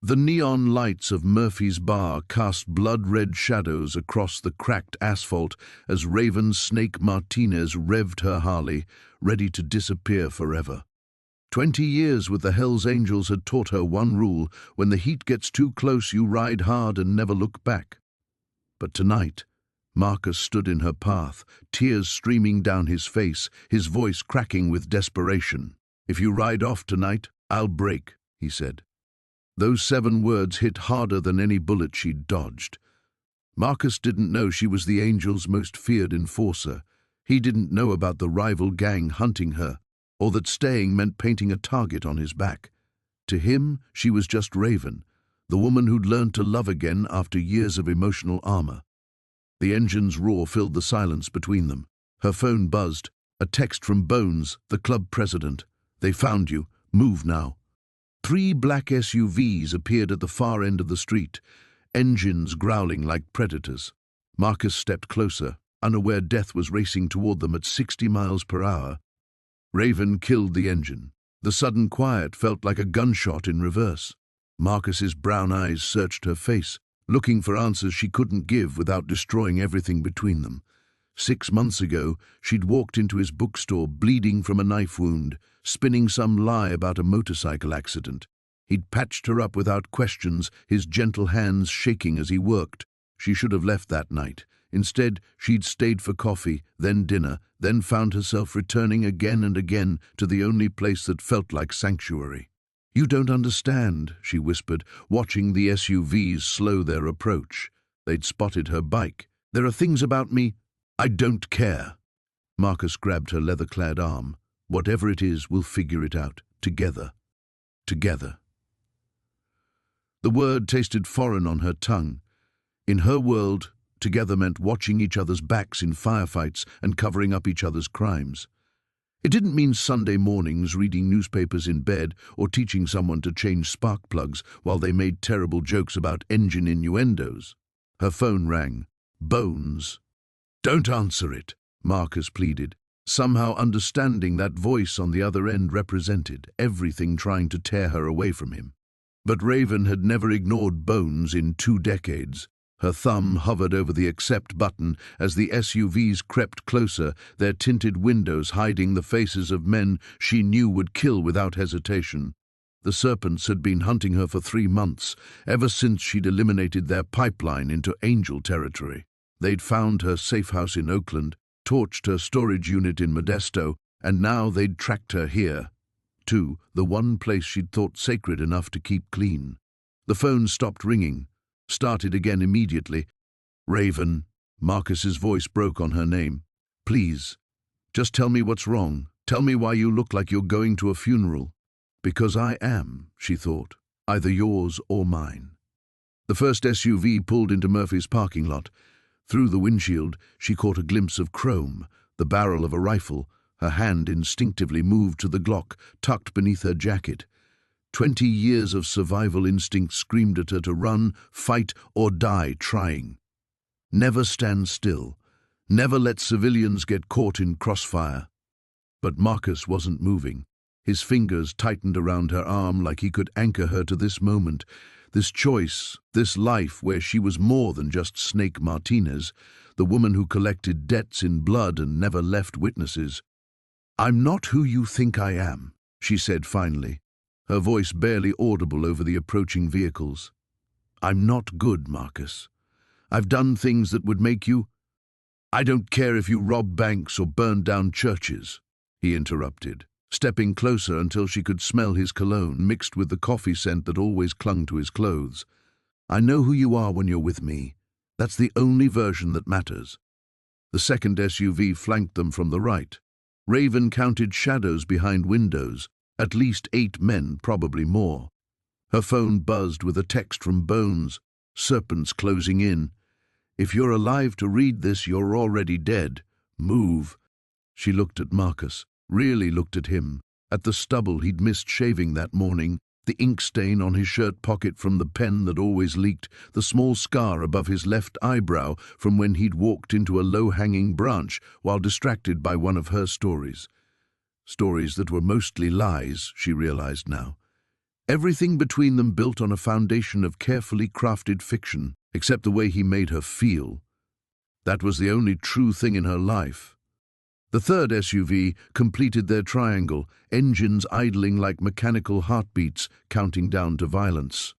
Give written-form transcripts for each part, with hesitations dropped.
The neon lights of Murphy's bar cast blood-red shadows across the cracked asphalt as Raven Snake Martinez revved her Harley, ready to disappear forever. 20 years with the Hells Angels had taught her one rule: when the heat gets too close, you ride hard and never look back. But tonight, Marcus stood in her path, tears streaming down his face, his voice cracking with desperation. "If you ride off tonight, I'll break," he said. Those 7 words hit harder than any bullet she'd dodged. Marcus didn't know she was the Angels' most feared enforcer. He didn't know about the rival gang hunting her, or that staying meant painting a target on his back. To him, she was just Raven, the woman who'd learned to love again after years of emotional armor. The engine's roar filled the silence between them. Her phone buzzed. A text from Bones, the club president. "They found you. Move now." 3 black SUVs appeared at the far end of the street, engines growling like predators. Marcus stepped closer, unaware death was racing toward them at 60 miles per hour. Raven killed the engine. The sudden quiet felt like a gunshot in reverse. Marcus's brown eyes searched her face, looking for answers she couldn't give without destroying everything between them. 6 months ago, she'd walked into his bookstore bleeding from a knife wound, spinning some lie about a motorcycle accident. He'd patched her up without questions, his gentle hands shaking as he worked. She should have left that night. Instead, she'd stayed for coffee, then dinner, then found herself returning again and again to the only place that felt like sanctuary. "You don't understand," she whispered, watching the SUVs slow their approach. They'd spotted her bike. "There are things about me I don't care." Marcus grabbed her leather-clad arm. "Whatever it is, we'll figure it out. Together. Together." The word tasted foreign on her tongue. In her world, together meant watching each other's backs in firefights and covering up each other's crimes. It didn't mean Sunday mornings reading newspapers in bed or teaching someone to change spark plugs while they made terrible jokes about engine innuendos. Her phone rang. Bones. "Don't answer it," Marcus pleaded, somehow understanding that voice on the other end represented everything trying to tear her away from him. But Raven had never ignored Bones in 2 decades. Her thumb hovered over the accept button as the SUVs crept closer, their tinted windows hiding the faces of men she knew would kill without hesitation. The Serpents had been hunting her for 3 months, ever since she'd eliminated their pipeline into Angel territory. They'd found her safe house in Oakland, torched her storage unit in Modesto, and now they'd tracked her here, to the one place she'd thought sacred enough to keep clean. The phone stopped ringing, started again immediately. "Raven," Marcus's voice broke on her name. "Please, just tell me what's wrong. Tell me why you look like you're going to a funeral." "Because I am," she thought, "either yours or mine." The first SUV pulled into Murphy's parking lot. Through the windshield, she caught a glimpse of chrome, the barrel of a rifle. Her hand instinctively moved to the Glock tucked beneath her jacket. 20 years of survival instinct screamed at her to run, fight, or die trying. Never stand still. Never let civilians get caught in crossfire. But Marcus wasn't moving. His fingers tightened around her arm like he could anchor her to this moment, this choice, this life where she was more than just Snake Martinez, the woman who collected debts in blood and never left witnesses. "I'm not who you think I am," she said finally, her voice barely audible over the approaching vehicles. "I'm not good, Marcus. I've done things that would make you—" "I don't care if you rob banks or burn down churches," he interrupted, stepping closer until she could smell his cologne mixed with the coffee scent that always clung to his clothes. "I know who you are when you're with me. That's the only version that matters." The second SUV flanked them from the right. Raven counted shadows behind windows, at least 8 men, probably more. Her phone buzzed with a text from Bones. "Serpents closing in. If you're alive to read this, you're already dead. Move." She looked at Marcus, really looked at him, at the stubble he'd missed shaving that morning, the ink stain on his shirt pocket from the pen that always leaked, the small scar above his left eyebrow from when he'd walked into a low-hanging branch while distracted by one of her stories. Stories that were mostly lies, she realized now. Everything between them built on a foundation of carefully crafted fiction, except the way he made her feel. That was the only true thing in her life. The third SUV completed their triangle, engines idling like mechanical heartbeats, counting down to violence.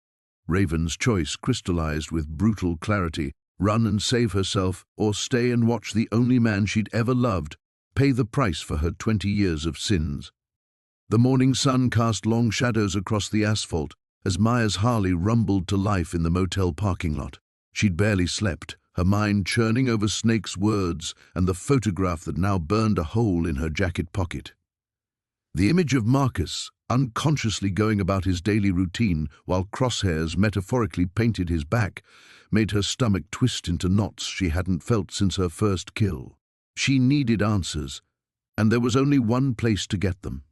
Raven's choice crystallized with brutal clarity: run and save herself, or stay and watch the only man she'd ever loved pay the price for her 20 years of sins. The morning sun cast long shadows across the asphalt as Maya's Harley rumbled to life in the motel parking lot. She'd barely slept, her mind churning over Snake's words and the photograph that now burned a hole in her jacket pocket. The image of Marcus, unconsciously going about his daily routine while crosshairs metaphorically painted his back, made her stomach twist into knots she hadn't felt since her first kill. She needed answers, and there was only one place to get them.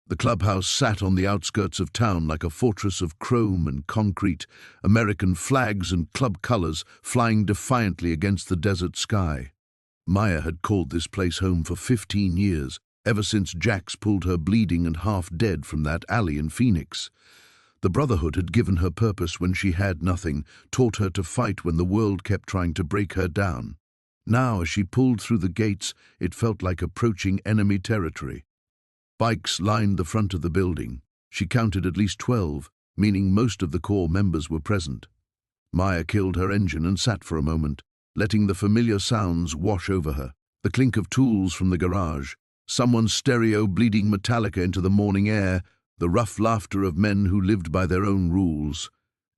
The clubhouse sat on the outskirts of town like a fortress of chrome and concrete, American flags and club colors flying defiantly against the desert sky. Maya had called this place home for 15 years, ever since Jax pulled her bleeding and half-dead from that alley in Phoenix. The Brotherhood had given her purpose when she had nothing, taught her to fight when the world kept trying to break her down. Now, as she pulled through the gates, it felt like approaching enemy territory. Bikes lined the front of the building. She counted at least 12, meaning most of the core members were present. Maya killed her engine and sat for a moment, letting the familiar sounds wash over her. The clink of tools from the garage, someone's stereo bleeding Metallica into the morning air, the rough laughter of men who lived by their own rules.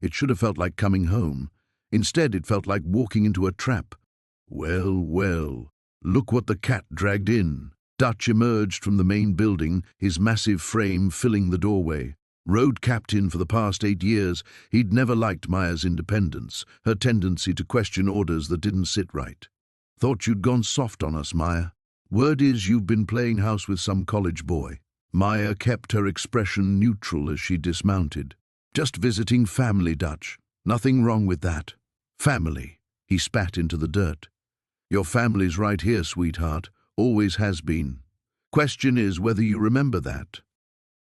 It should have felt like coming home. Instead, it felt like walking into a trap. Well, well, look what the cat dragged in. Dutch emerged from the main building, his massive frame filling the doorway. Road captain for the past 8 years, he'd never liked Maya's independence, her tendency to question orders that didn't sit right. Thought you'd gone soft on us, Maya. Word is you've been playing house with some college boy. Maya kept her expression neutral as she dismounted. Just visiting family, Dutch. Nothing wrong with that. Family. He spat into the dirt. Your family's right here, sweetheart. Always has been. Question is whether you remember that.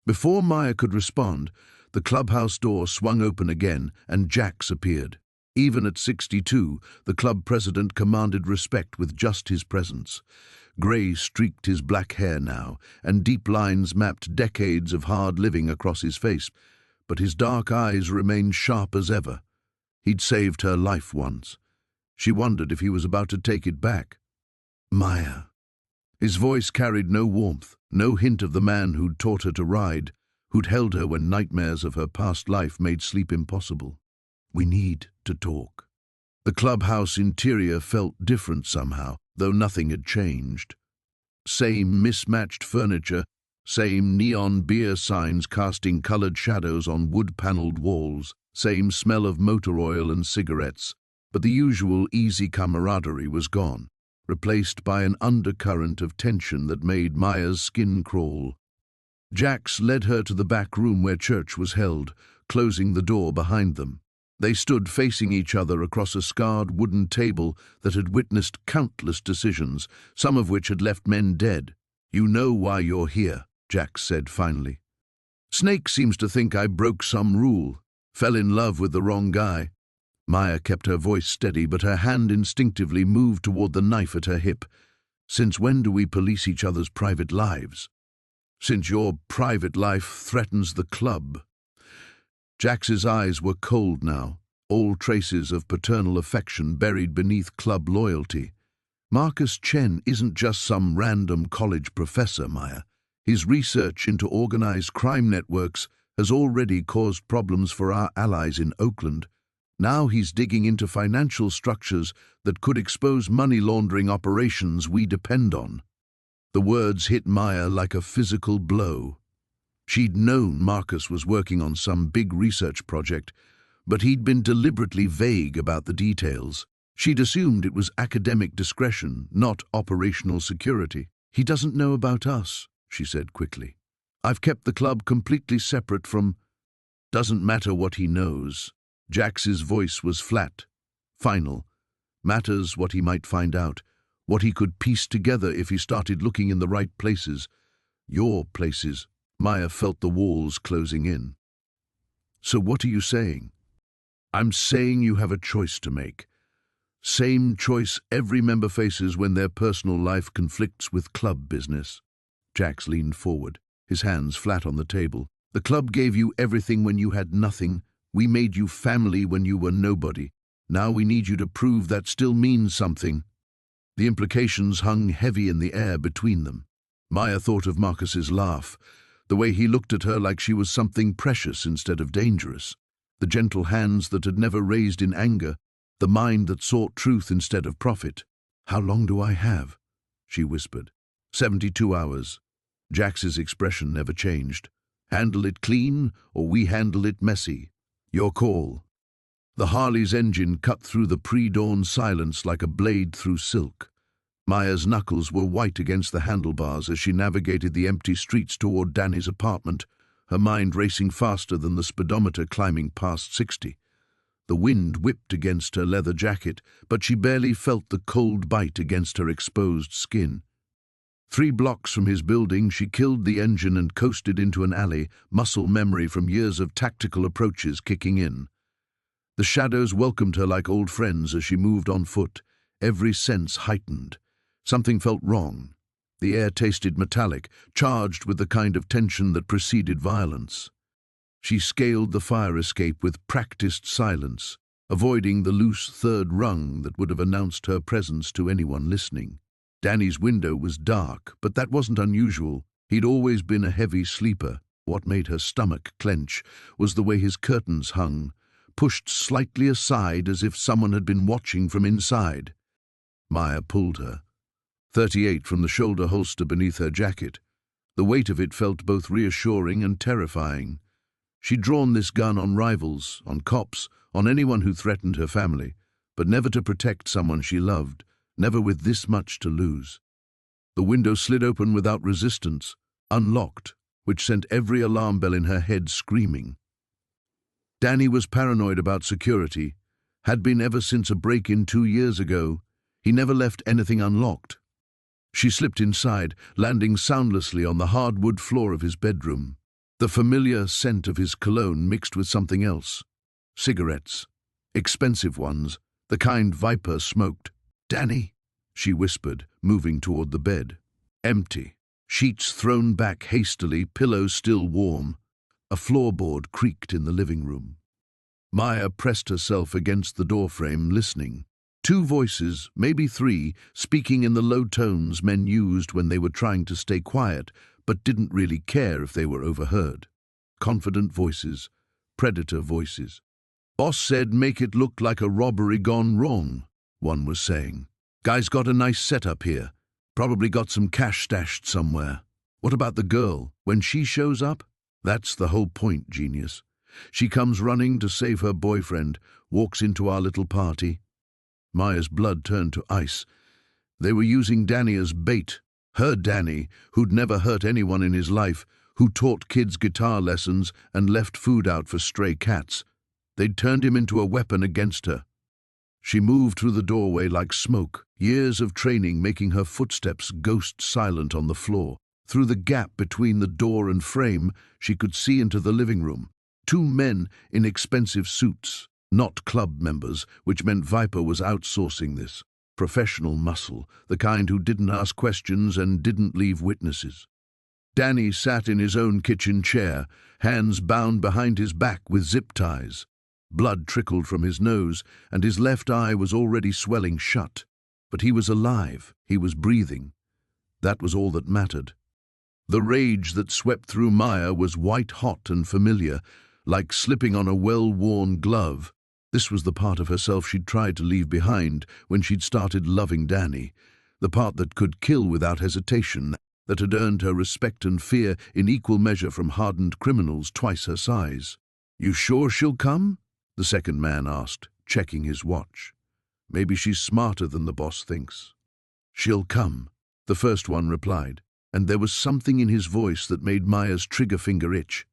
Before Maya could respond, the clubhouse door swung open again and Jax appeared. Even at 62, the club president commanded respect with just his presence. Grey streaked his black hair now, and deep lines mapped decades of hard living across his face, but his dark eyes remained sharp as ever. He'd saved her life once. She wondered if he was about to take it back. Maya. His voice carried no warmth, no hint of the man who'd taught her to ride, who'd held her when nightmares of her past life made sleep impossible. We need to talk. The clubhouse interior felt different somehow, though nothing had changed. Same mismatched furniture, same neon beer signs casting colored shadows on wood-paneled walls, same smell of motor oil and cigarettes, but the usual easy camaraderie was gone, replaced by an undercurrent of tension that made Maya's skin crawl. Jax led her to the back room where church was held, closing the door behind them. They stood facing each other across a scarred wooden table that had witnessed countless decisions, some of which had left men dead. You know why you're here, Jax said finally. Snake seems to think I broke some rule, fell in love with the wrong guy. Maya kept her voice steady, but her hand instinctively moved toward the knife at her hip. Since when do we police each other's private lives? Since your private life threatens the club. Jax's eyes were cold now, all traces of paternal affection buried beneath club loyalty. Marcus Chen isn't just some random college professor, Maya. His research into organized crime networks has already caused problems for our allies in Oakland. Now he's digging into financial structures that could expose money laundering operations we depend on. The words hit Maya like a physical blow. She'd known Marcus was working on some big research project, but he'd been deliberately vague about the details. She'd assumed it was academic discretion, not operational security. He doesn't know about us, she said quickly. I've kept the club completely separate from... Doesn't matter what he knows. Jax's voice was flat, final. Matters what he might find out, what he could piece together if he started looking in the right places. Your places. Maya felt the walls closing in. So what are you saying? I'm saying you have a choice to make. Same choice every member faces when their personal life conflicts with club business. Jax leaned forward, his hands flat on the table. The club gave you everything when you had nothing. We made you family when you were nobody. Now we need you to prove that still means something. The implications hung heavy in the air between them. Maya thought of Marcus's laugh, the way he looked at her like she was something precious instead of dangerous, the gentle hands that had never raised in anger, the mind that sought truth instead of profit. "How long do I have?" she whispered. 72 hours. Jax's expression never changed. "Handle it clean, or we handle it messy. Your call." The Harley's engine cut through the pre-dawn silence like a blade through silk. Maya's knuckles were white against the handlebars as she navigated the empty streets toward Danny's apartment, her mind racing faster than the speedometer climbing past 60. The wind whipped against her leather jacket, but she barely felt the cold bite against her exposed skin. 3 blocks from his building, she killed the engine and coasted into an alley, muscle memory from years of tactical approaches kicking in. The shadows welcomed her like old friends as she moved on foot, every sense heightened. Something felt wrong. The air tasted metallic, charged with the kind of tension that preceded violence. She scaled the fire escape with practiced silence, avoiding the loose third rung that would have announced her presence to anyone listening. Danny's window was dark, but that wasn't unusual. He'd always been a heavy sleeper. What made her stomach clench was the way his curtains hung, pushed slightly aside as if someone had been watching from inside. Maya pulled her. 38 from the shoulder holster beneath her jacket. The weight of it felt both reassuring and terrifying. She'd drawn this gun on rivals, on cops, on anyone who threatened her family, but never to protect someone she loved, never with this much to lose. The window slid open without resistance, unlocked, which sent every alarm bell in her head screaming. Danny was paranoid about security, had been ever since a break-in 2 years ago. He never left anything unlocked. She slipped inside, landing soundlessly on the hardwood floor of his bedroom. The familiar scent of his cologne mixed with something else. Cigarettes. Expensive ones, the kind Viper smoked. "Danny," she whispered, moving toward the bed. Empty. Sheets thrown back hastily, pillows still warm. A floorboard creaked in the living room. Maya pressed herself against the doorframe, listening. 2 voices, maybe 3, speaking in the low tones men used when they were trying to stay quiet, but didn't really care if they were overheard. Confident voices, predator voices. "Boss said make it look like a robbery gone wrong," one was saying. "Guy's got a nice setup here. Probably got some cash stashed somewhere. What about the girl? When she shows up? That's the whole point, genius. She comes running to save her boyfriend, walks into our little party." Maya's blood turned to ice. They were using Danny as bait. Her Danny, who'd never hurt anyone in his life, who taught kids guitar lessons and left food out for stray cats. They'd turned him into a weapon against her. She moved through the doorway like smoke, years of training making her footsteps ghost silent on the floor. Through the gap between the door and frame, she could see into the living room. 2 men in expensive suits, not club members, which meant Viper was outsourcing this. Professional muscle, the kind who didn't ask questions and didn't leave witnesses. Danny sat in his own kitchen chair, hands bound behind his back with zip ties. Blood trickled from his nose, and his left eye was already swelling shut. But he was alive, he was breathing. That was all that mattered. The rage that swept through Maya was white-hot and familiar, like slipping on a well-worn glove. This was the part of herself she'd tried to leave behind when she'd started loving Danny, the part that could kill without hesitation, that had earned her respect and fear in equal measure from hardened criminals twice her size. "You sure she'll come?" the second man asked, checking his watch. "Maybe she's smarter than the boss thinks." "She'll come," the first one replied, and there was something in his voice that made Maya's trigger finger itch.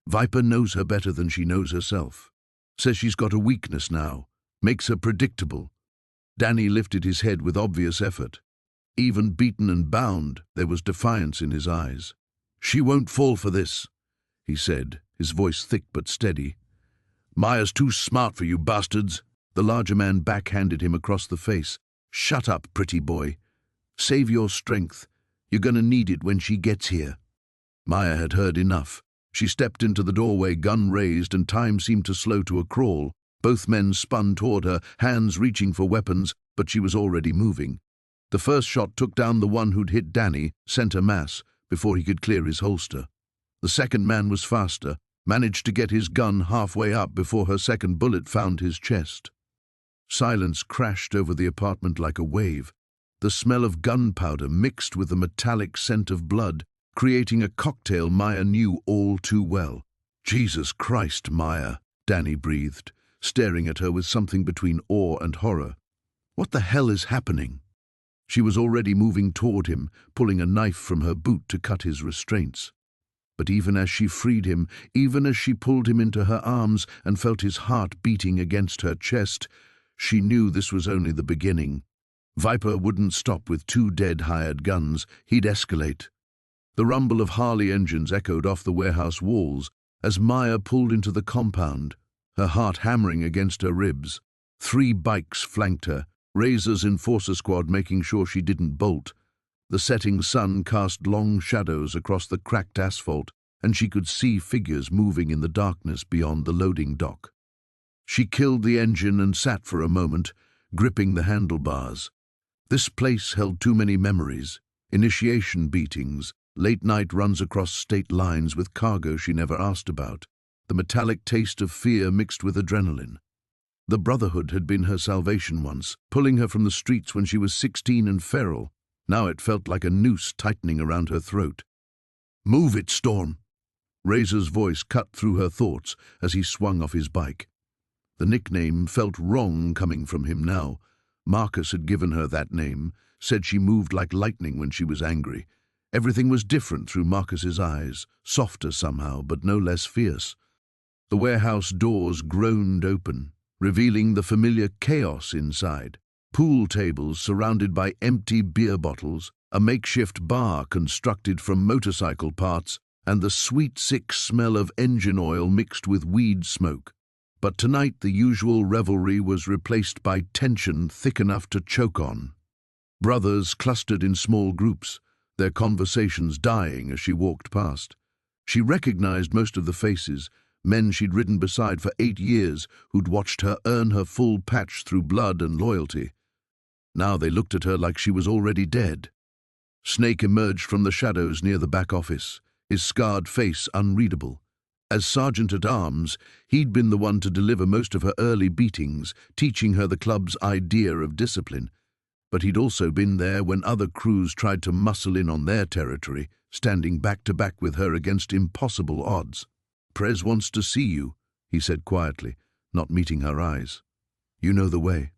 Viper knows her better than she knows herself. Says she's got a weakness now, makes her predictable. Danny lifted his head with obvious effort. Even beaten and bound, there was defiance in his eyes. "She won't fall for this," he said, his voice thick but steady. Maya's too smart for you bastards. The larger man backhanded him across the face. Shut up, pretty boy. Save your strength. You're gonna need it when she gets here. Maya had heard enough. She stepped into the doorway, gun raised, and time seemed to slow to a crawl. Both men spun toward her, hands reaching for weapons, but she was already moving. The first shot took down the one who'd hit Danny, center mass, before he could clear his holster. The second man was faster, managed to get his gun halfway up before her second bullet found his chest. Silence crashed over the apartment like a wave. The smell of gunpowder mixed with the metallic scent of blood, creating a cocktail Maya knew all too well. Jesus Christ, Maya, Danny breathed, staring at her with something between awe and horror. What the hell is happening? She was already moving toward him, pulling a knife from her boot to cut his restraints. But even as she freed him, even as she pulled him into her arms and felt his heart beating against her chest, she knew this was only the beginning. Viper wouldn't stop with 2 dead hired guns. He'd escalate. The rumble of Harley engines echoed off the warehouse walls as Maya pulled into the compound, her heart hammering against her ribs. 3 bikes flanked her, Razor's enforcer squad making sure she didn't bolt. The setting sun cast long shadows across the cracked asphalt, and she could see figures moving in the darkness beyond the loading dock. She killed the engine and sat for a moment, gripping the handlebars. This place held too many memories, initiation beatings, late-night runs across state lines with cargo she never asked about, the metallic taste of fear mixed with adrenaline. The Brotherhood had been her salvation once, pulling her from the streets when she was 16 and feral. Now it felt like a noose tightening around her throat. "Move it, Storm!" Razor's voice cut through her thoughts as he swung off his bike. The nickname felt wrong coming from him now. Marcus had given her that name, said she moved like lightning when she was angry. Everything was different through Marcus's eyes, softer somehow, but no less fierce. The warehouse doors groaned open, revealing the familiar chaos inside. Pool tables surrounded by empty beer bottles, a makeshift bar constructed from motorcycle parts, and the sweet, sick smell of engine oil mixed with weed smoke. But tonight the usual revelry was replaced by tension thick enough to choke on. Brothers clustered in small groups, their conversations dying as she walked past. She recognized most of the faces, men she'd ridden beside for 8 years who'd watched her earn her full patch through blood and loyalty. Now they looked at her like she was already dead. Snake emerged from the shadows near the back office, his scarred face unreadable. As sergeant-at-arms, he'd been the one to deliver most of her early beatings, teaching her the club's idea of discipline. But he'd also been there when other crews tried to muscle in on their territory, standing back-to-back with her against impossible odds. "Prez wants to see you," he said quietly, not meeting her eyes. "You know the way."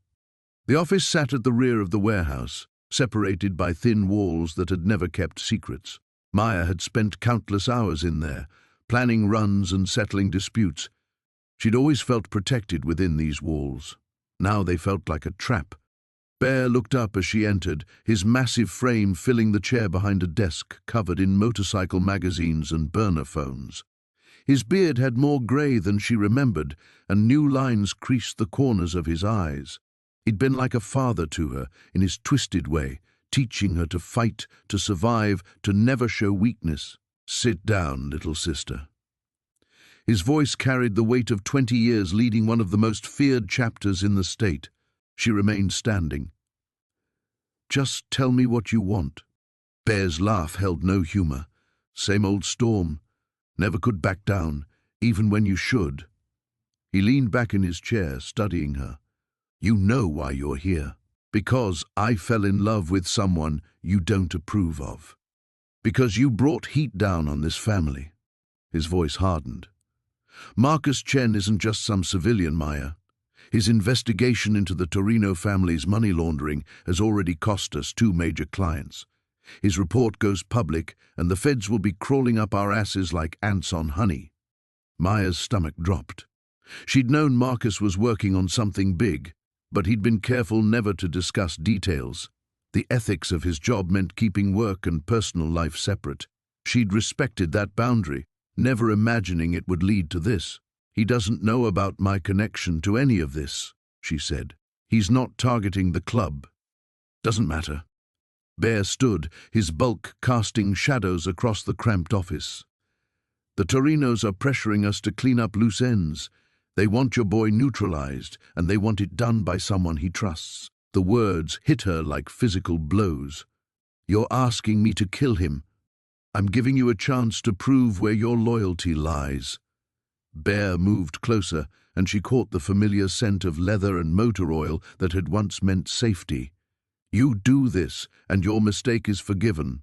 The office sat at the rear of the warehouse, separated by thin walls that had never kept secrets. Maya had spent countless hours in there, planning runs and settling disputes. She'd always felt protected within these walls. Now they felt like a trap. Bear looked up as she entered, his massive frame filling the chair behind a desk covered in motorcycle magazines and burner phones. His beard had more grey than she remembered, and new lines creased the corners of his eyes. He'd been like a father to her, in his twisted way, teaching her to fight, to survive, to never show weakness. "Sit down, little sister." His voice carried the weight of 20 years leading one of the most feared chapters in the state. She remained standing. "Just tell me what you want." Bear's laugh held no humor. "Same old Storm. Never could back down, even when you should." He leaned back in his chair, studying her. "You know why you're here. Because I fell in love with someone you don't approve of. Because you brought heat down on this family." His voice hardened. "Marcus Chen isn't just some civilian, Maya. His investigation into the Torino family's money laundering has already cost us 2 major clients. His report goes public, and the feds will be crawling up our asses like ants on honey." Maya's stomach dropped. She'd known Marcus was working on something big, but he'd been careful never to discuss details. The ethics of his job meant keeping work and personal life separate. She'd respected that boundary, never imagining it would lead to this. He doesn't know about my connection to any of this, she said. He's not targeting the club. Doesn't matter. Bear stood, his bulk casting shadows across the cramped office. The Torinos are pressuring us to clean up loose ends. They want your boy neutralized, and they want it done by someone he trusts. The words hit her like physical blows. You're asking me to kill him. I'm giving you a chance to prove where your loyalty lies. Bear moved closer, and she caught the familiar scent of leather and motor oil that had once meant safety. You do this, and your mistake is forgiven.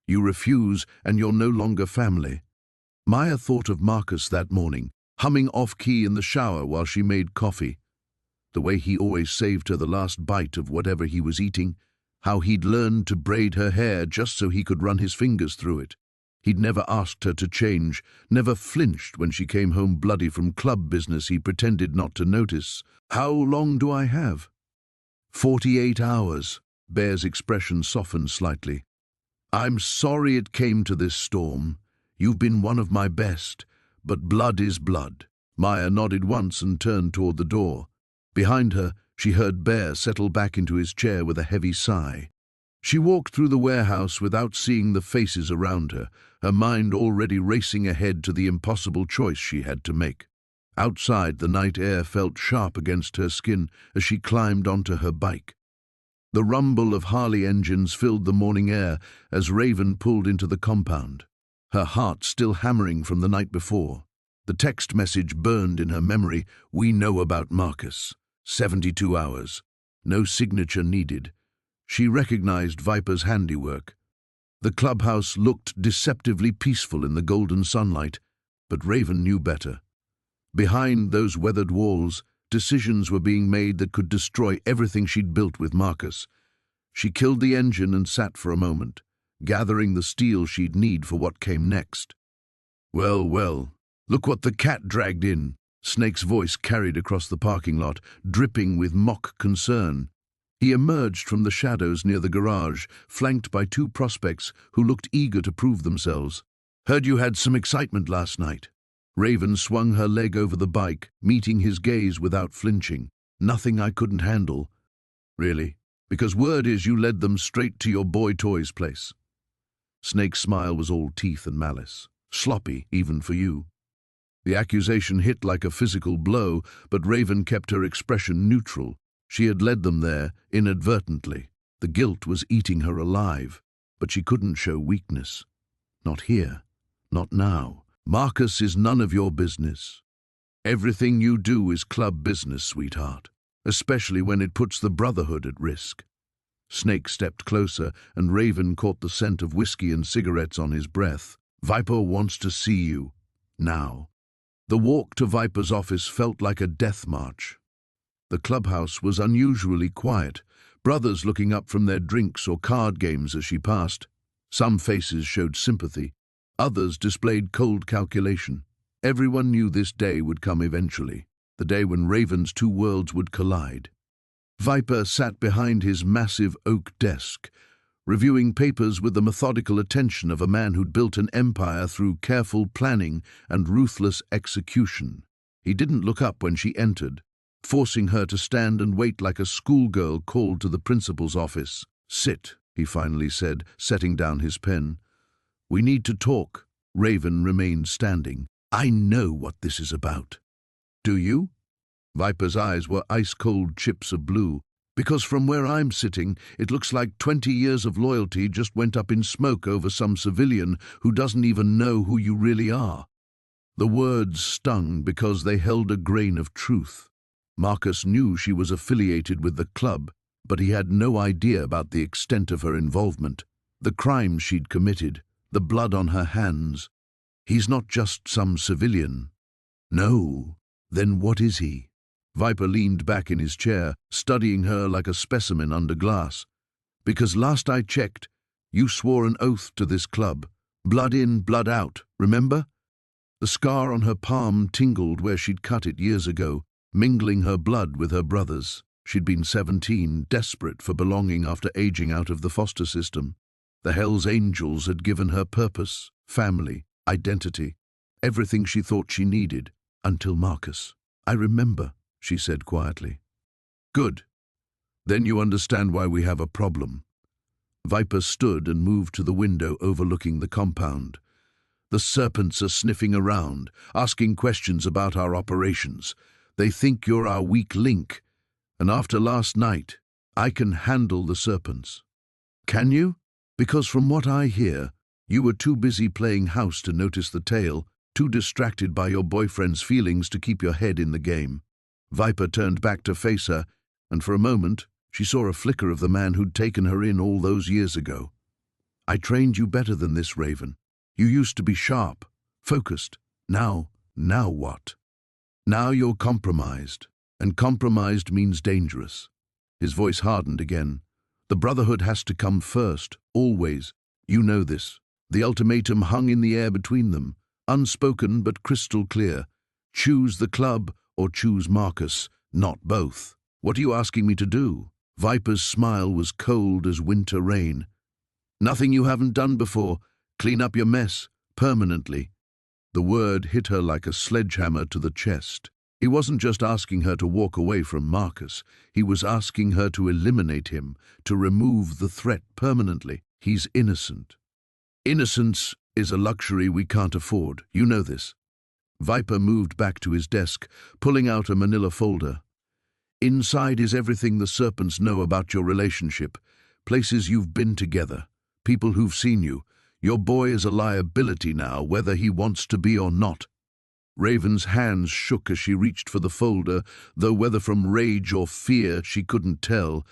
You refuse, and you're no longer family. Maya thought of Marcus that morning, humming off-key in the shower while she made coffee. The way he always saved her the last bite of whatever he was eating, how he'd learned to braid her hair just so he could run his fingers through it. He'd never asked her to change, never flinched when she came home bloody from club business he pretended not to notice. How long do I have? 48 hours. Bear's expression softened slightly. I'm sorry it came to this storm. You've been one of my best, but blood is blood. Maya nodded once and turned toward the door. Behind her, she heard Bear settle back into his chair with a heavy sigh. She walked through the warehouse without seeing the faces around her, her mind already racing ahead to the impossible choice she had to make. Outside, the night air felt sharp against her skin as she climbed onto her bike. The rumble of Harley engines filled the morning air as Raven pulled into the compound, her heart still hammering from the night before. The text message burned in her memory. We know about Marcus. 72 hours. No signature needed. She recognized Viper's handiwork. The clubhouse looked deceptively peaceful in the golden sunlight, but Raven knew better. Behind those weathered walls, decisions were being made that could destroy everything she'd built with Marcus. She killed the engine and sat for a moment, gathering the steel she'd need for what came next. Well, well, look what the cat dragged in. Snake's voice carried across the parking lot, dripping with mock concern. He emerged from the shadows near the garage, flanked by two prospects who looked eager to prove themselves. Heard you had some excitement last night. Raven swung her leg over the bike, meeting his gaze without flinching. Nothing I couldn't handle. Really? Because word is you led them straight to your boy Toy's place. Snake's smile was all teeth and malice. Sloppy, even for you. The accusation hit like a physical blow, but Raven kept her expression neutral. She had led them there, inadvertently. The guilt was eating her alive, but she couldn't show weakness. Not here. Not now. Marcus is none of your business. Everything you do is club business, sweetheart, especially when it puts the Brotherhood at risk. Snake stepped closer, and Raven caught the scent of whiskey and cigarettes on his breath. Viper wants to see you. Now. The walk to Viper's office felt like a death march. The clubhouse was unusually quiet, brothers looking up from their drinks or card games as she passed. Some faces showed sympathy, others displayed cold calculation. Everyone knew this day would come eventually, the day when Raven's two worlds would collide. Viper sat behind his massive oak desk, reviewing papers with the methodical attention of a man who'd built an empire through careful planning and ruthless execution. He didn't look up when she entered, forcing her to stand and wait like a schoolgirl called to the principal's office. Sit, he finally said, setting down his pen. We need to talk. Raven remained standing. I know what this is about. Do you? Viper's eyes were ice-cold chips of blue. Because from where I'm sitting, it looks like 20 years of loyalty just went up in smoke over some civilian who doesn't even know who you really are. The words stung because they held a grain of truth. Marcus knew she was affiliated with the club, but he had no idea about the extent of her involvement, the crimes she'd committed, the blood on her hands. He's not just some civilian. No, then what is he? Viper leaned back in his chair, studying her like a specimen under glass. Because last I checked, you swore an oath to this club. Blood in, blood out, remember? The scar on her palm tingled where she'd cut it years ago, mingling her blood with her brother's. She'd been 17, desperate for belonging after aging out of the foster system. The Hells Angels had given her purpose, family, identity, everything she thought she needed. Until Marcus. I remember, she said quietly. Good. Then you understand why we have a problem. Viper stood and moved to the window overlooking the compound. The serpents are sniffing around, asking questions about our operations. They think you're our weak link, and after last night, I can handle the serpents. Can you? Because from what I hear, you were too busy playing house to notice the tail, too distracted by your boyfriend's feelings to keep your head in the game. Viper turned back to face her, and for a moment, she saw a flicker of the man who'd taken her in all those years ago. I trained you better than this, Raven. You used to be sharp, focused. Now what? Now you're compromised, and compromised means dangerous. His voice hardened again. The Brotherhood has to come first, always. You know this. The ultimatum hung in the air between them, unspoken but crystal clear. Choose the club or choose Marcus, not both. What are you asking me to do? Viper's smile was cold as winter rain. Nothing you haven't done before. Clean up your mess, permanently. The word hit her like a sledgehammer to the chest. He wasn't just asking her to walk away from Marcus. He was asking her to eliminate him, to remove the threat permanently. He's innocent. Innocence is a luxury we can't afford. You know this. Viper moved back to his desk, pulling out a manila folder. Inside is everything the serpents know about your relationship, places you've been together, people who've seen you. Your boy is a liability now, whether he wants to be or not. Raven's hands shook as she reached for the folder, though whether from rage or fear she couldn't tell.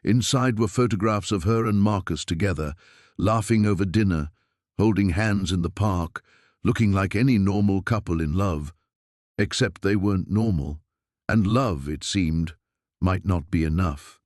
Inside were photographs of her and Marcus together, laughing over dinner, holding hands in the park, looking like any normal couple in love. Except they weren't normal, and love, it seemed, might not be enough.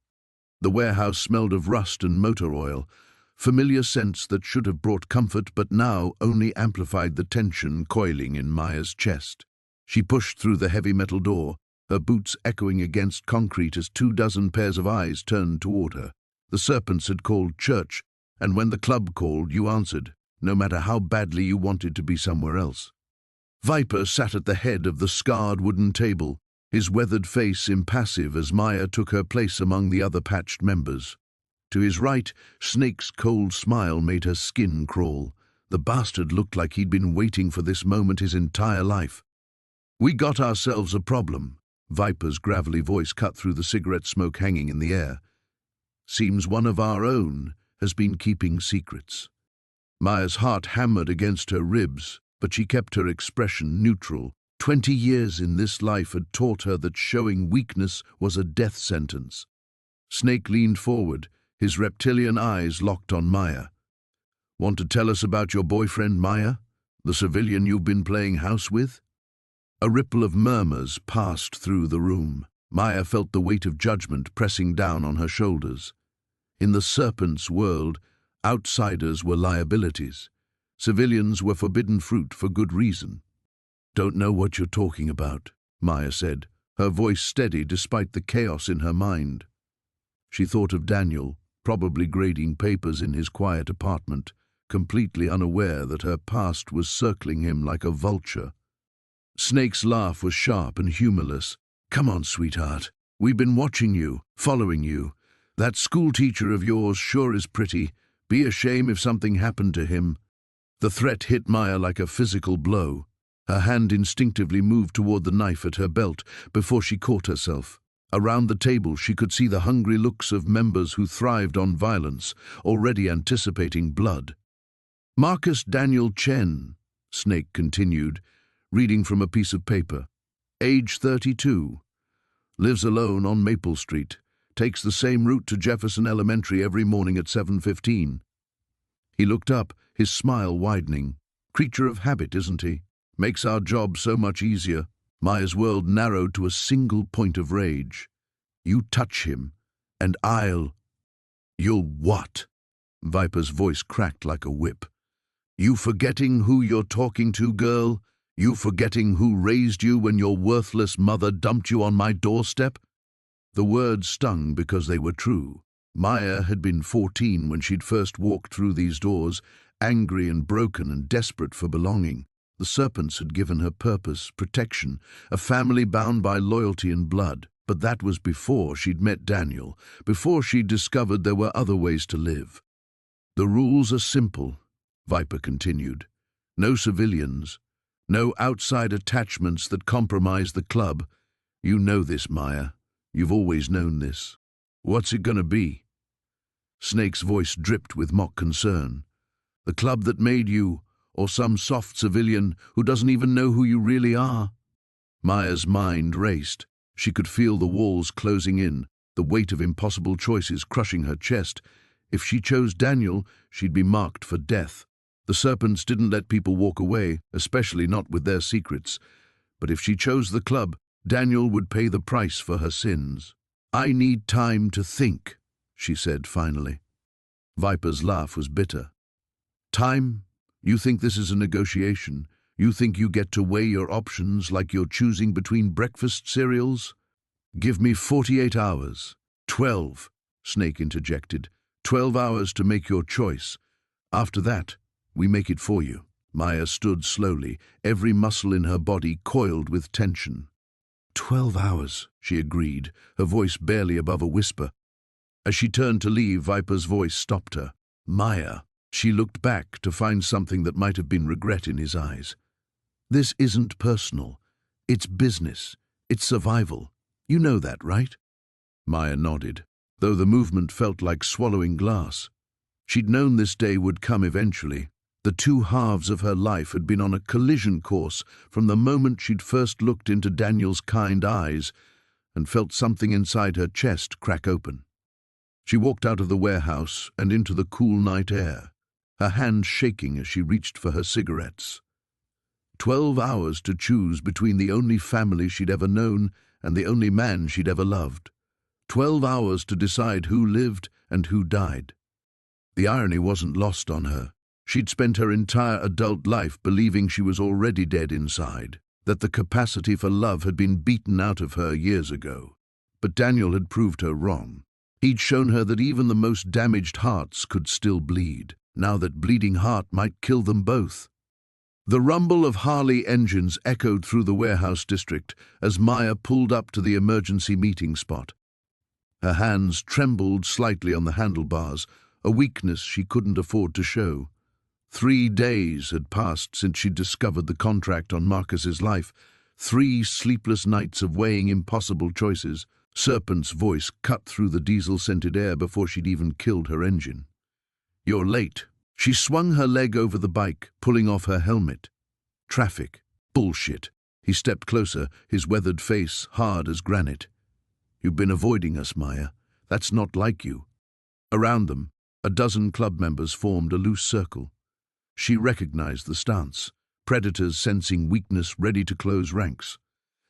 The warehouse smelled of rust and motor oil, familiar scents that should have brought comfort but now only amplified the tension coiling in Maya's chest. She pushed through the heavy metal door, her boots echoing against concrete as 24 pairs of eyes turned toward her. The serpents had called church, and when the club called, you answered, no matter how badly you wanted to be somewhere else. Viper sat at the head of the scarred wooden table, his weathered face impassive as Maya took her place among the other patched members. To his right, Snake's cold smile made her skin crawl. The bastard looked like he'd been waiting for this moment his entire life. We got ourselves a problem. Viper's gravelly voice cut through the cigarette smoke hanging in the air. Seems one of our own has been keeping secrets. Maya's heart hammered against her ribs, but she kept her expression neutral. 20 years in this life had taught her that showing weakness was a death sentence. Snake leaned forward, his reptilian eyes locked on Maya. Want to tell us about your boyfriend, Maya? The civilian you've been playing house with? A ripple of murmurs passed through the room. Maya felt the weight of judgment pressing down on her shoulders. In the serpent's world, outsiders were liabilities. Civilians were forbidden fruit for good reason. Don't know what you're talking about, Maya said, her voice steady despite the chaos in her mind. She thought of Daniel, probably grading papers in his quiet apartment, completely unaware that her past was circling him like a vulture. Snake's laugh was sharp and humorless. Come on, sweetheart. We've been watching you, following you. That schoolteacher of yours sure is pretty. Be a shame if something happened to him. The threat hit Maya like a physical blow. Her hand instinctively moved toward the knife at her belt before she caught herself. Around the table she could see the hungry looks of members who thrived on violence, already anticipating blood. Marcus Daniel Chen, Snake continued, reading from a piece of paper. Age 32. Lives alone on Maple Street. Takes the same route to Jefferson Elementary every morning at 7:15. He looked up, his smile widening. Creature of habit, isn't he? Makes our job so much easier. Maya's world narrowed to a single point of rage. You touch him, and You'll what? Viper's voice cracked like a whip. You forgetting who you're talking to, girl? You forgetting who raised you when your worthless mother dumped you on my doorstep? The words stung because they were true. Maya had been 14 when she'd first walked through these doors, angry and broken and desperate for belonging. The serpents had given her purpose, protection, a family bound by loyalty and blood. But that was before she'd met Daniel, before she'd discovered there were other ways to live. "The rules are simple," Viper continued. "No civilians, no outside attachments that compromise the club. You know this, Maya. You've always known this. What's it gonna be?" Snake's voice dripped with mock concern. "The club that made you, or some soft civilian who doesn't even know who you really are?" Maya's mind raced. She could feel the walls closing in, the weight of impossible choices crushing her chest. If she chose Daniel, she'd be marked for death. The serpents didn't let people walk away, especially not with their secrets. But if she chose the club, Daniel would pay the price for her sins. "I need time to think," she said finally. Viper's laugh was bitter. "Time? You think this is a negotiation? You think you get to weigh your options like you're choosing between breakfast cereals? Give me 48 hours. 12, Snake interjected. 12 hours to make your choice. After that, we make it for you." Maya stood slowly, every muscle in her body coiled with tension. 12 hours, she agreed, her voice barely above a whisper. As she turned to leave, Viper's voice stopped her. "Maya." She looked back to find something that might have been regret in his eyes. "This isn't personal. It's business. It's survival. You know that, right?" Maya nodded, though the movement felt like swallowing glass. She'd known this day would come eventually. The two halves of her life had been on a collision course from the moment she'd first looked into Daniel's kind eyes and felt something inside her chest crack open. She walked out of the warehouse and into the cool night air, her hand shaking as she reached for her cigarettes. 12 hours to choose between the only family she'd ever known and the only man she'd ever loved. 12 hours to decide who lived and who died. The irony wasn't lost on her. She'd spent her entire adult life believing she was already dead inside, that the capacity for love had been beaten out of her years ago. But Daniel had proved her wrong. He'd shown her that even the most damaged hearts could still bleed. Now that bleeding heart might kill them both. The rumble of Harley engines echoed through the warehouse district as Maya pulled up to the emergency meeting spot. Her hands trembled slightly on the handlebars, a weakness she couldn't afford to show. 3 days had passed since she'd discovered the contract on Marcus's life. 3 sleepless nights of weighing impossible choices. Serpent's voice cut through the diesel-scented air before she'd even killed her engine. "You're late." She swung her leg over the bike, pulling off her helmet. "Traffic. Bullshit." He stepped closer, his weathered face hard as granite. "You've been avoiding us, Maya. That's not like you." Around them, a dozen club members formed a loose circle. She recognized the stance, predators sensing weakness ready to close ranks.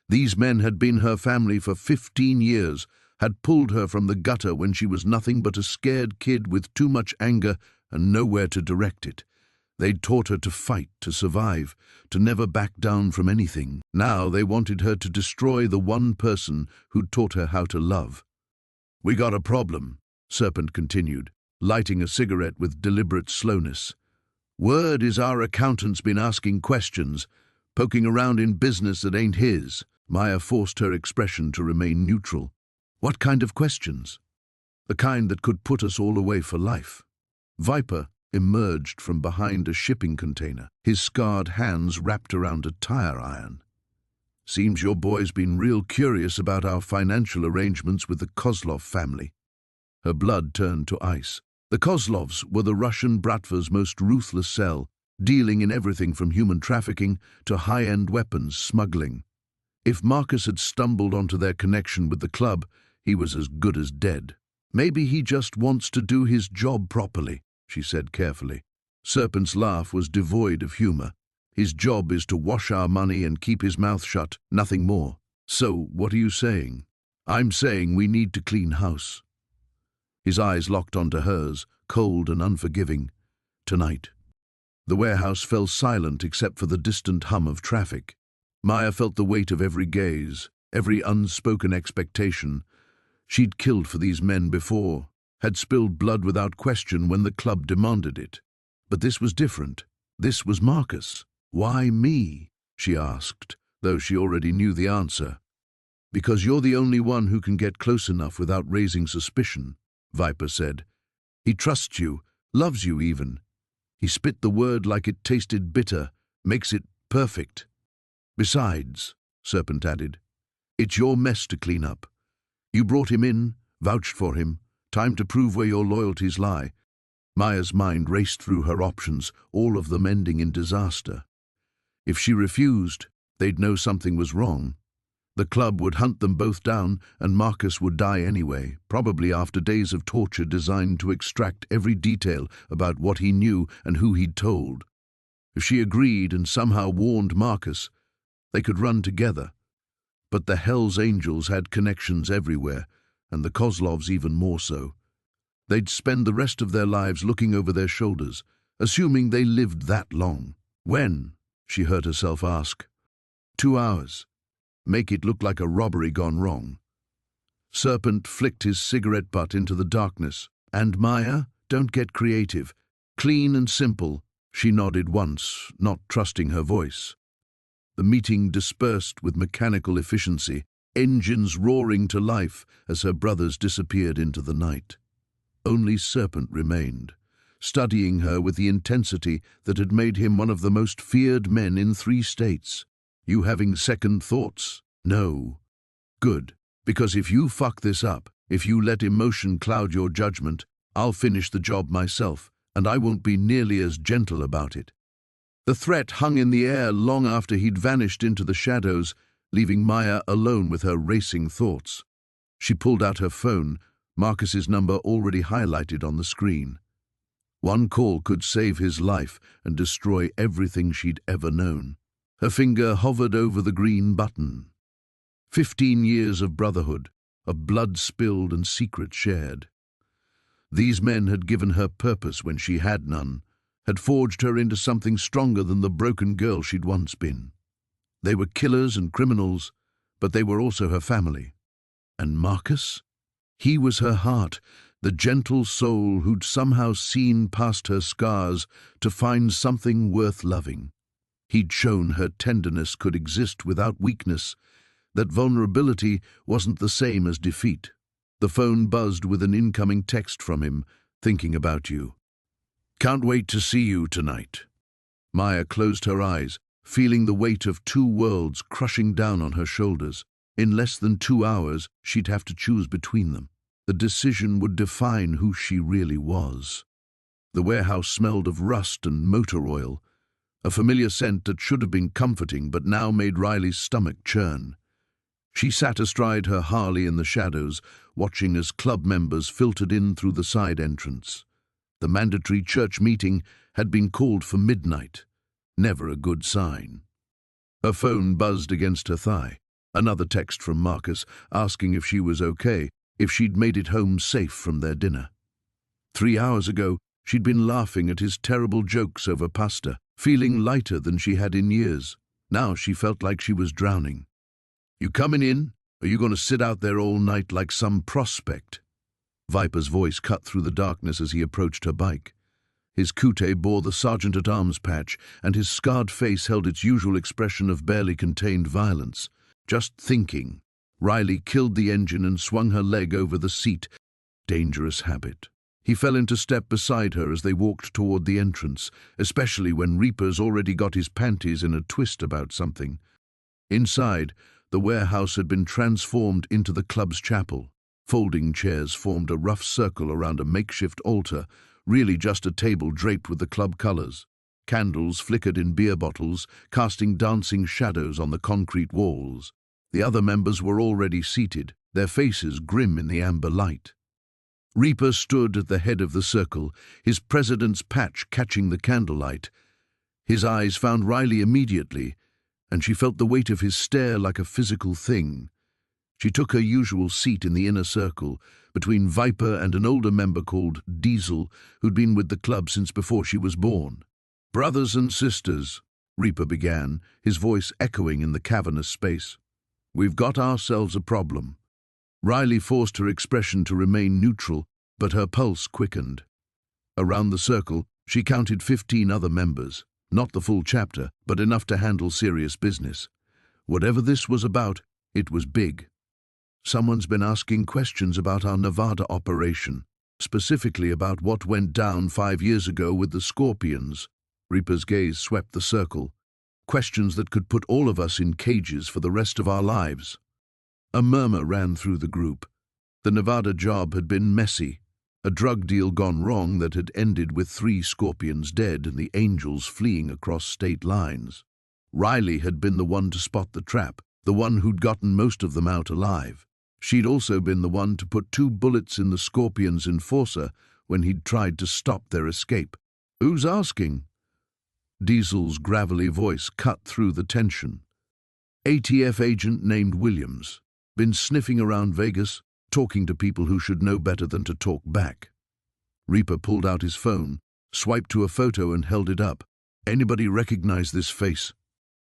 These men had been her family for 15 years, had pulled her from the gutter when she was nothing but a scared kid with too much anger and nowhere to direct it. They'd taught her to fight, to survive, to never back down from anything. Now they wanted her to destroy the one person who'd taught her how to love. "We got a problem," Serpent continued, lighting a cigarette with deliberate slowness. "Word is our accountant's been asking questions, poking around in business that ain't his." Maya forced her expression to remain neutral. "What kind of questions?" "The kind that could put us all away for life." Viper emerged from behind a shipping container, his scarred hands wrapped around a tire iron. "Seems your boy's been real curious about our financial arrangements with the Kozlov family." Her blood turned to ice. The Kozlovs were the Russian Bratva's most ruthless cell, dealing in everything from human trafficking to high-end weapons smuggling. If Marcus had stumbled onto their connection with the club, he was as good as dead. "Maybe he just wants to do his job properly," she said carefully. Serpent's laugh was devoid of humor. "His job is to wash our money and keep his mouth shut, nothing more." "So, what are you saying?" "I'm saying we need to clean house." His eyes locked onto hers, cold and unforgiving. "Tonight." The warehouse fell silent except for the distant hum of traffic. Maya felt the weight of every gaze, every unspoken expectation. She'd killed for these men before, had spilled blood without question when the club demanded it. But this was different. This was Marcus. "Why me?" she asked, though she already knew the answer. "Because you're the only one who can get close enough without raising suspicion," Viper said. "He trusts you, loves you even. He spit the word like it tasted bitter, makes it perfect. Besides," Serpent added, "it's your mess to clean up. You brought him in, vouched for him. Time to prove where your loyalties lie." Maya's mind raced through her options, all of them ending in disaster. If she refused, they'd know something was wrong. The club would hunt them both down, and Marcus would die anyway, probably after days of torture designed to extract every detail about what he knew and who he'd told. If she agreed and somehow warned Marcus, they could run together. But the Hell's Angels had connections everywhere, and the Kozlovs even more so. They'd spend the rest of their lives looking over their shoulders, assuming they lived that long. "When?" she heard herself ask. 2 hours. Make it look like a robbery gone wrong." Serpent flicked his cigarette butt into the darkness. "And Maya, don't get creative. Clean and simple." She nodded once, not trusting her voice. The meeting dispersed with mechanical efficiency, engines roaring to life as her brothers disappeared into the night. Only Serpent remained, studying her with the intensity that had made him one of the most feared men in 3 states. "You having second thoughts?" "No." "Good, because if you fuck this up, if you let emotion cloud your judgment, I'll finish the job myself, and I won't be nearly as gentle about it." The threat hung in the air long after he'd vanished into the shadows, leaving Maya alone with her racing thoughts. She pulled out her phone, Marcus's number already highlighted on the screen. One call could save his life and destroy everything she'd ever known. Her finger hovered over the green button. 15 years of brotherhood, of blood spilled and secrets shared. These men had given her purpose when she had none, had forged her into something stronger than the broken girl she'd once been. They were killers and criminals, but they were also her family. And Marcus? He was her heart, the gentle soul who'd somehow seen past her scars to find something worth loving. He'd shown her tenderness could exist without weakness, that vulnerability wasn't the same as defeat. The phone buzzed with an incoming text from him, "Thinking about you. Can't wait to see you tonight." Maya closed her eyes, feeling the weight of 2 worlds crushing down on her shoulders. In less than 2 hours, she'd have to choose between them. The decision would define who she really was. The warehouse smelled of rust and motor oil, a familiar scent that should have been comforting but now made Riley's stomach churn. She sat astride her Harley in the shadows, watching as club members filtered in through the side entrance. The mandatory church meeting had been called for midnight. Never a good sign. Her phone buzzed against her thigh. Another text from Marcus, asking if she was okay, if she'd made it home safe from their dinner. 3 hours ago, she'd been laughing at his terrible jokes over pasta, feeling lighter than she had in years. Now she felt like she was drowning. "You coming in? Or are you going to sit out there all night like some prospect?" Viper's voice cut through the darkness as he approached her bike. His couté bore the sergeant-at-arms patch, and his scarred face held its usual expression of barely contained violence. "Just thinking." Riley killed the engine and swung her leg over the seat. Dangerous habit. He fell into step beside her as they walked toward the entrance, especially when Reaper's already got his panties in a twist about something. Inside, the warehouse had been transformed into the club's chapel. Folding chairs formed a rough circle around a makeshift altar, really just a table draped with the club colors. Candles flickered in beer bottles, casting dancing shadows on the concrete walls. The other members were already seated, their faces grim in the amber light. Reaper stood at the head of the circle, his president's patch catching the candlelight. His eyes found Riley immediately, and she felt the weight of his stare like a physical thing. She took her usual seat in the inner circle, between Viper and an older member called Diesel, who'd been with the club since before she was born. "Brothers and sisters," Reaper began, his voice echoing in the cavernous space. "We've got ourselves a problem." Riley forced her expression to remain neutral, but her pulse quickened. Around the circle, she counted 15 other members. Not the full chapter, but enough to handle serious business. Whatever this was about, it was big. Someone's been asking questions about our Nevada operation, specifically about what went down 5 years ago with the Scorpions. Reaper's gaze swept the circle. Questions that could put all of us in cages for the rest of our lives. A murmur ran through the group. The Nevada job had been messy. A drug deal gone wrong that had ended with 3 Scorpions dead and the Angels fleeing across state lines. Riley had been the one to spot the trap, the one who'd gotten most of them out alive. She'd also been the one to put 2 bullets in the Scorpions' enforcer when he'd tried to stop their escape. "Who's asking?" Diesel's gravelly voice cut through the tension. "ATF agent named Williams. Been sniffing around Vegas, talking to people who should know better than to talk back." Reaper pulled out his phone, swiped to a photo and held it up. "Anybody recognize this face?"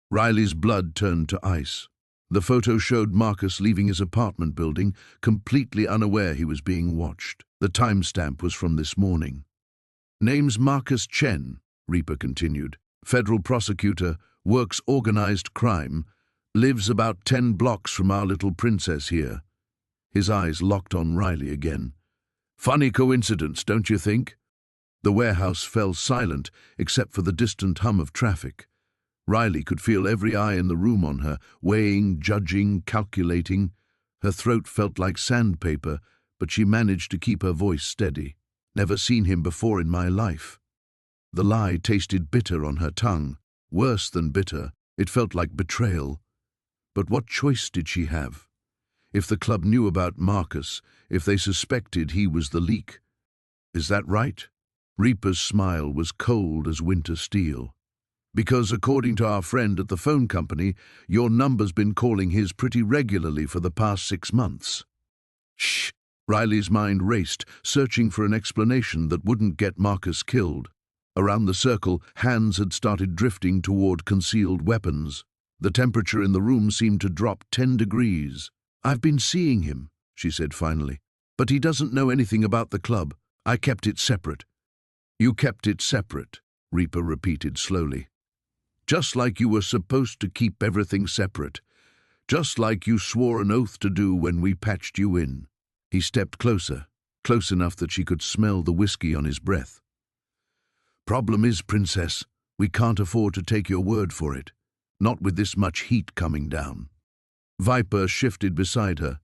Riley's blood turned to ice. The photo showed Marcus leaving his apartment building, completely unaware he was being watched. The timestamp was from this morning. "Name's Marcus Chen," Reaper continued. "Federal prosecutor, works organized crime, lives about 10 blocks from our little princess here." His eyes locked on Riley again. "Funny coincidence, don't you think?" The warehouse fell silent, except for the distant hum of traffic. Riley could feel every eye in the room on her, weighing, judging, calculating. Her throat felt like sandpaper, but she managed to keep her voice steady. "Never seen him before in my life." The lie tasted bitter on her tongue. Worse than bitter, it felt like betrayal. But what choice did she have? If the club knew about Marcus, if they suspected he was the leak. "Is that right?" Reaper's smile was cold as winter steel. "Because according to our friend at the phone company, your number's been calling his pretty regularly for the past 6 months. Shh! Riley's mind raced, searching for an explanation that wouldn't get Marcus killed. Around the circle, hands had started drifting toward concealed weapons. The temperature in the room seemed to drop 10 degrees. "I've been seeing him," she said finally. "But he doesn't know anything about the club. I kept it separate." "You kept it separate," Reaper repeated slowly. "Just like you were supposed to keep everything separate. Just like you swore an oath to do when we patched you in." He stepped closer, close enough that she could smell the whiskey on his breath. "Problem is, Princess, we can't afford to take your word for it. Not with this much heat coming down." Viper shifted beside her,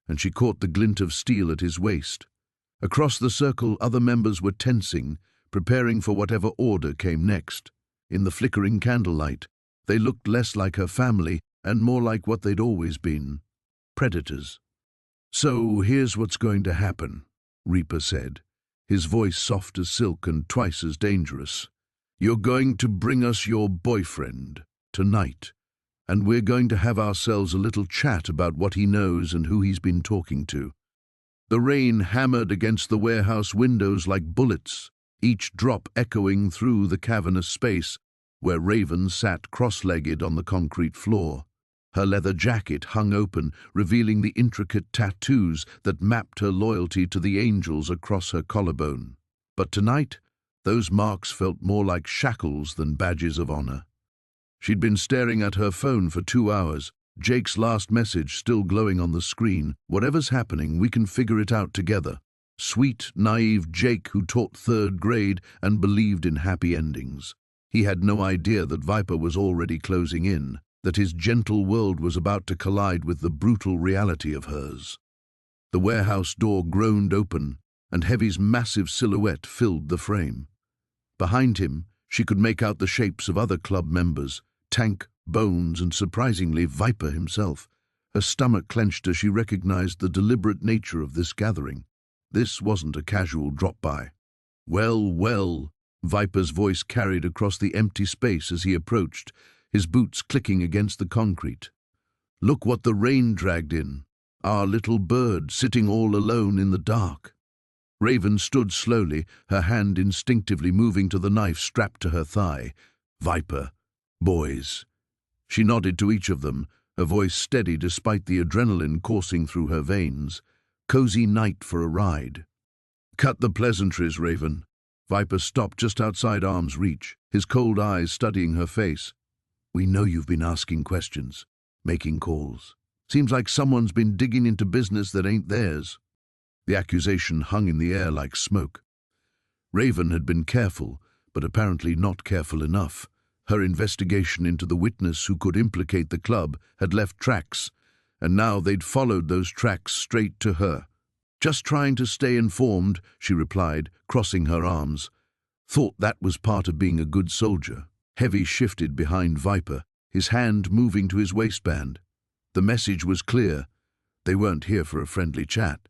and she caught the glint of steel at his waist. Across the circle, other members were tensing, preparing for whatever order came next. In the flickering candlelight, they looked less like her family and more like what they'd always been, predators. "So here's what's going to happen," Reaper said, his voice soft as silk and twice as dangerous. "You're going to bring us your boyfriend tonight, and we're going to have ourselves a little chat about what he knows and who he's been talking to." The rain hammered against the warehouse windows like bullets, each drop echoing through the cavernous space where Raven sat cross-legged on the concrete floor. Her leather jacket hung open, revealing the intricate tattoos that mapped her loyalty to the Angels across her collarbone. But tonight, those marks felt more like shackles than badges of honor. She'd been staring at her phone for 2 hours, Jake's last message still glowing on the screen. "Whatever's happening, we can figure it out together." Sweet, naive Jake who taught 3rd grade and believed in happy endings. He had no idea that Viper was already closing in, that his gentle world was about to collide with the brutal reality of hers. The warehouse door groaned open, and Heavy's massive silhouette filled the frame. Behind him, she could make out the shapes of other club members, Tank, Bones, and surprisingly Viper himself. Her stomach clenched as she recognized the deliberate nature of this gathering. This wasn't a casual drop-by. "Well, well," Viper's voice carried across the empty space as he approached, his boots clicking against the concrete. "Look what the rain dragged in. Our little bird sitting all alone in the dark." Raven stood slowly, her hand instinctively moving to the knife strapped to her thigh. "Viper. Boys." She nodded to each of them, her voice steady despite the adrenaline coursing through her veins. "Cozy night for a ride." "Cut the pleasantries, Raven." Viper stopped just outside arm's reach, his cold eyes studying her face. "We know you've been asking questions, making calls. Seems like someone's been digging into business that ain't theirs." The accusation hung in the air like smoke. Raven had been careful, but apparently not careful enough. Her investigation into the witness who could implicate the club had left tracks, and now they'd followed those tracks straight to her. "Just trying to stay informed," she replied, crossing her arms. Thought that was part of being a good soldier. Heavy shifted behind Viper, his hand moving to his waistband. The message was clear. They weren't here for a friendly chat.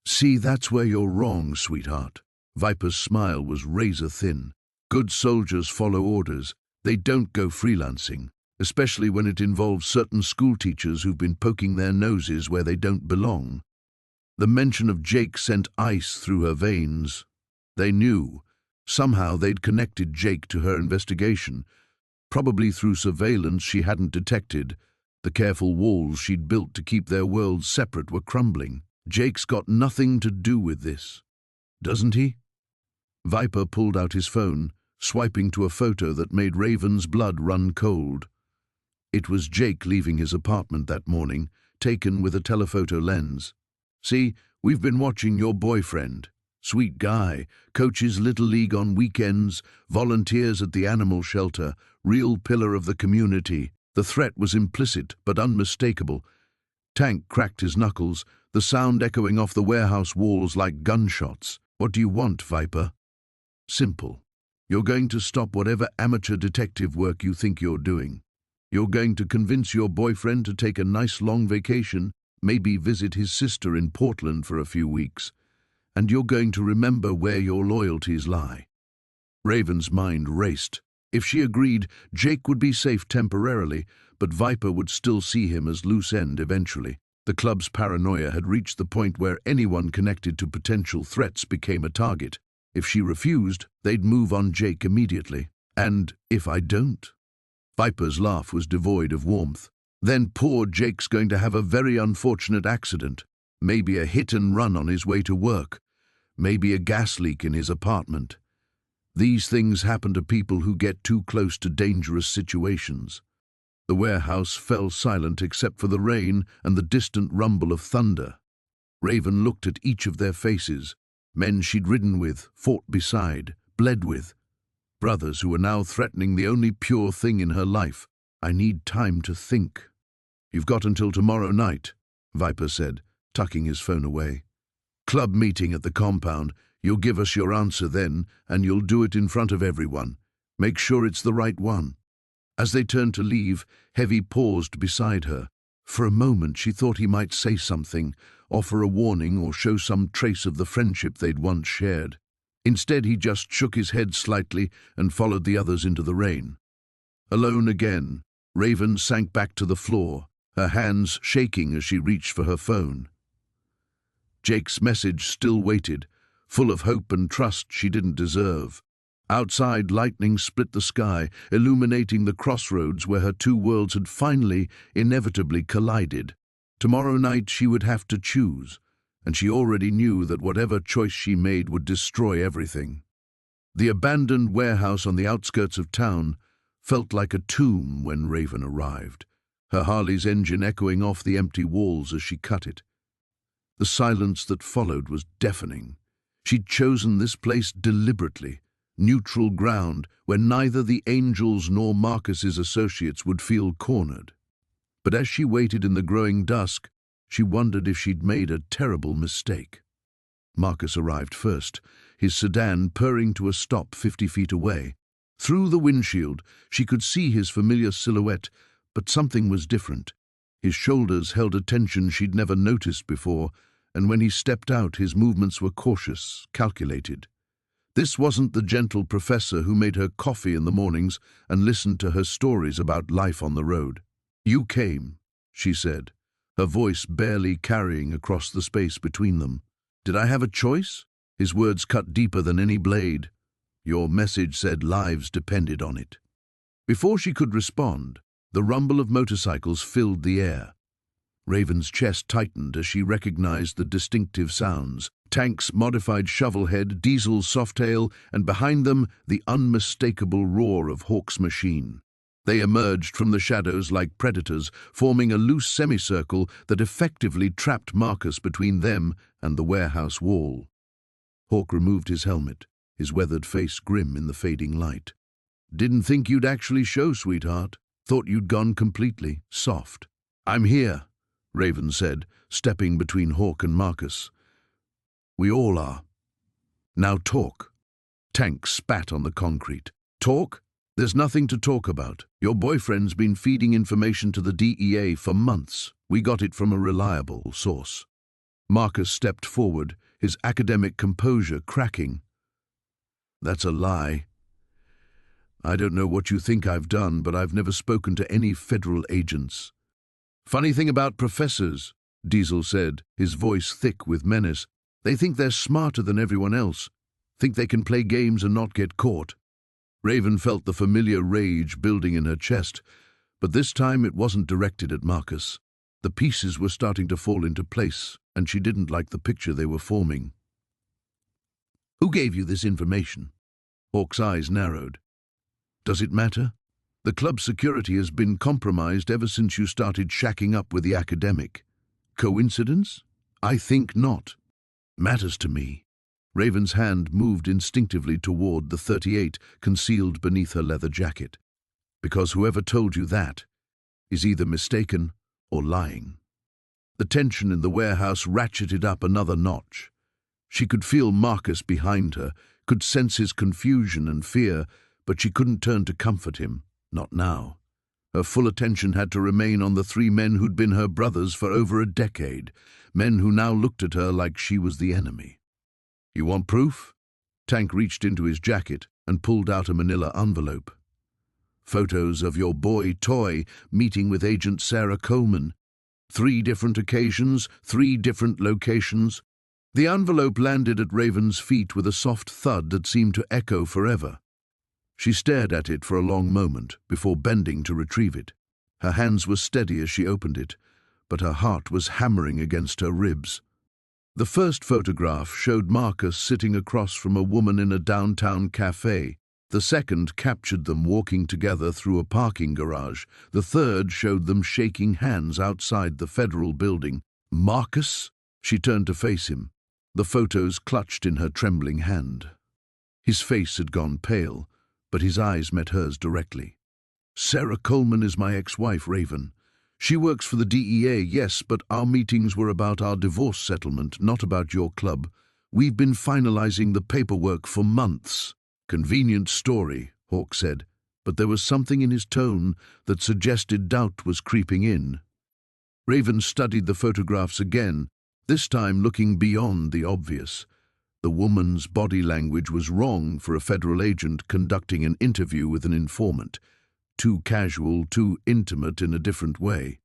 "See, that's where you're wrong, sweetheart." Viper's smile was razor thin. "Good soldiers follow orders. They don't go freelancing, especially when it involves certain school teachers who've been poking their noses where they don't belong." The mention of Jake sent ice through her veins. They knew. Somehow they'd connected Jake to her investigation, probably through surveillance she hadn't detected. The careful walls she'd built to keep their worlds separate were crumbling. "Jake's got nothing to do with this, doesn't he?" Viper pulled out his phone, swiping to a photo that made Raven's blood run cold. It was Jake leaving his apartment that morning, taken with a telephoto lens. "See, we've been watching your boyfriend. Sweet guy, coaches Little League on weekends, volunteers at the animal shelter, real pillar of the community." The threat was implicit but unmistakable. Tank cracked his knuckles, the sound echoing off the warehouse walls like gunshots. "What do you want, Viper?" "Simple. You're going to stop whatever amateur detective work you think you're doing. You're going to convince your boyfriend to take a nice long vacation, maybe visit his sister in Portland for a few weeks, and you're going to remember where your loyalties lie." Raven's mind raced. If she agreed, Jake would be safe temporarily, but Viper would still see him as loose end eventually. The club's paranoia had reached the point where anyone connected to potential threats became a target. If she refused, they'd move on Jake immediately. "And if I don't?" Viper's laugh was devoid of warmth. "Then poor Jake's going to have a very unfortunate accident. Maybe a hit and run on his way to work. Maybe a gas leak in his apartment. These things happen to people who get too close to dangerous situations." The warehouse fell silent except for the rain and the distant rumble of thunder. Raven looked at each of their faces. Men she'd ridden with, fought beside, bled with. Brothers who were now threatening the only pure thing in her life. "I need time to think." "You've got until tomorrow night," Viper said, tucking his phone away. "Club meeting at the compound. You'll give us your answer then, and you'll do it in front of everyone. Make sure it's the right one." As they turned to leave, Heavy paused beside her. For a moment she thought he might say something, offer a warning or show some trace of the friendship they'd once shared. Instead he just shook his head slightly and followed the others into the rain. Alone again, Raven sank back to the floor, her hands shaking as she reached for her phone. Jake's message still waited, full of hope and trust she didn't deserve. Outside, lightning split the sky, illuminating the crossroads where her two worlds had finally, inevitably collided. Tomorrow night she would have to choose, and she already knew that whatever choice she made would destroy everything. The abandoned warehouse on the outskirts of town felt like a tomb when Raven arrived, her Harley's engine echoing off the empty walls as she cut it. The silence that followed was deafening. She'd chosen this place deliberately, neutral ground where neither the Angels nor Marcus's associates would feel cornered. But as she waited in the growing dusk, she wondered if she'd made a terrible mistake. Marcus arrived first, his sedan purring to a stop 50 feet away. Through the windshield, she could see his familiar silhouette, but something was different. His shoulders held a tension she'd never noticed before, and when he stepped out, his movements were cautious, calculated. This wasn't the gentle professor who made her coffee in the mornings and listened to her stories about life on the road. "You came," she said, her voice barely carrying across the space between them. "Did I have a choice?" His words cut deeper than any blade. "Your message said lives depended on it." Before she could respond, the rumble of motorcycles filled the air. Raven's chest tightened as she recognized the distinctive sounds, Tank's modified shovelhead, Diesel's softail, and behind them the unmistakable roar of Hawk's machine. They emerged from the shadows like predators, forming a loose semicircle that effectively trapped Marcus between them and the warehouse wall. Hawk removed his helmet, his weathered face grim in the fading light. "Didn't think you'd actually show, sweetheart. Thought you'd gone completely soft." "I'm here," Raven said, stepping between Hawk and Marcus. "We all are. Now talk." Tank spat on the concrete. "Talk? There's nothing to talk about. Your boyfriend's been feeding information to the DEA for months. We got it from a reliable source." Marcus stepped forward, his academic composure cracking. "That's a lie. I don't know what you think I've done, but I've never spoken to any federal agents." "Funny thing about professors," Diesel said, his voice thick with menace. "They think they're smarter than everyone else, think they can play games and not get caught." Raven felt the familiar rage building in her chest, but this time it wasn't directed at Marcus. The pieces were starting to fall into place, and she didn't like the picture they were forming. "Who gave you this information?" Hawk's eyes narrowed. "Does it matter? The club's security has been compromised ever since you started shacking up with the academic. Coincidence? I think not. Matters to me." Raven's hand moved instinctively toward the .38 concealed beneath her leather jacket. "Because whoever told you that is either mistaken or lying." The tension in the warehouse ratcheted up another notch. She could feel Marcus behind her, could sense his confusion and fear, but she couldn't turn to comfort him, not now. Her full attention had to remain on the three men who'd been her brothers for over a decade, men who now looked at her like she was the enemy. "You want proof?" Tank reached into his jacket and pulled out a manila envelope. "Photos of your boy Toy meeting with Agent Sarah Coleman. 3 different occasions, 3 different locations." The envelope landed at Raven's feet with a soft thud that seemed to echo forever. She stared at it for a long moment before bending to retrieve it. Her hands were steady as she opened it, but her heart was hammering against her ribs. The first photograph showed Marcus sitting across from a woman in a downtown cafe. The second captured them walking together through a parking garage. The third showed them shaking hands outside the federal building. "Marcus?" She turned to face him, the photos clutched in her trembling hand. His face had gone pale, but his eyes met hers directly. "Sarah Coleman is my ex-wife, Raven. She works for the DEA, yes, but our meetings were about our divorce settlement, not about your club. We've been finalizing the paperwork for months." "Convenient story," Hawk said, but there was something in his tone that suggested doubt was creeping in. Raven studied the photographs again, this time looking beyond the obvious. The woman's body language was wrong for a federal agent conducting an interview with an informant. Too casual, too intimate in a different way.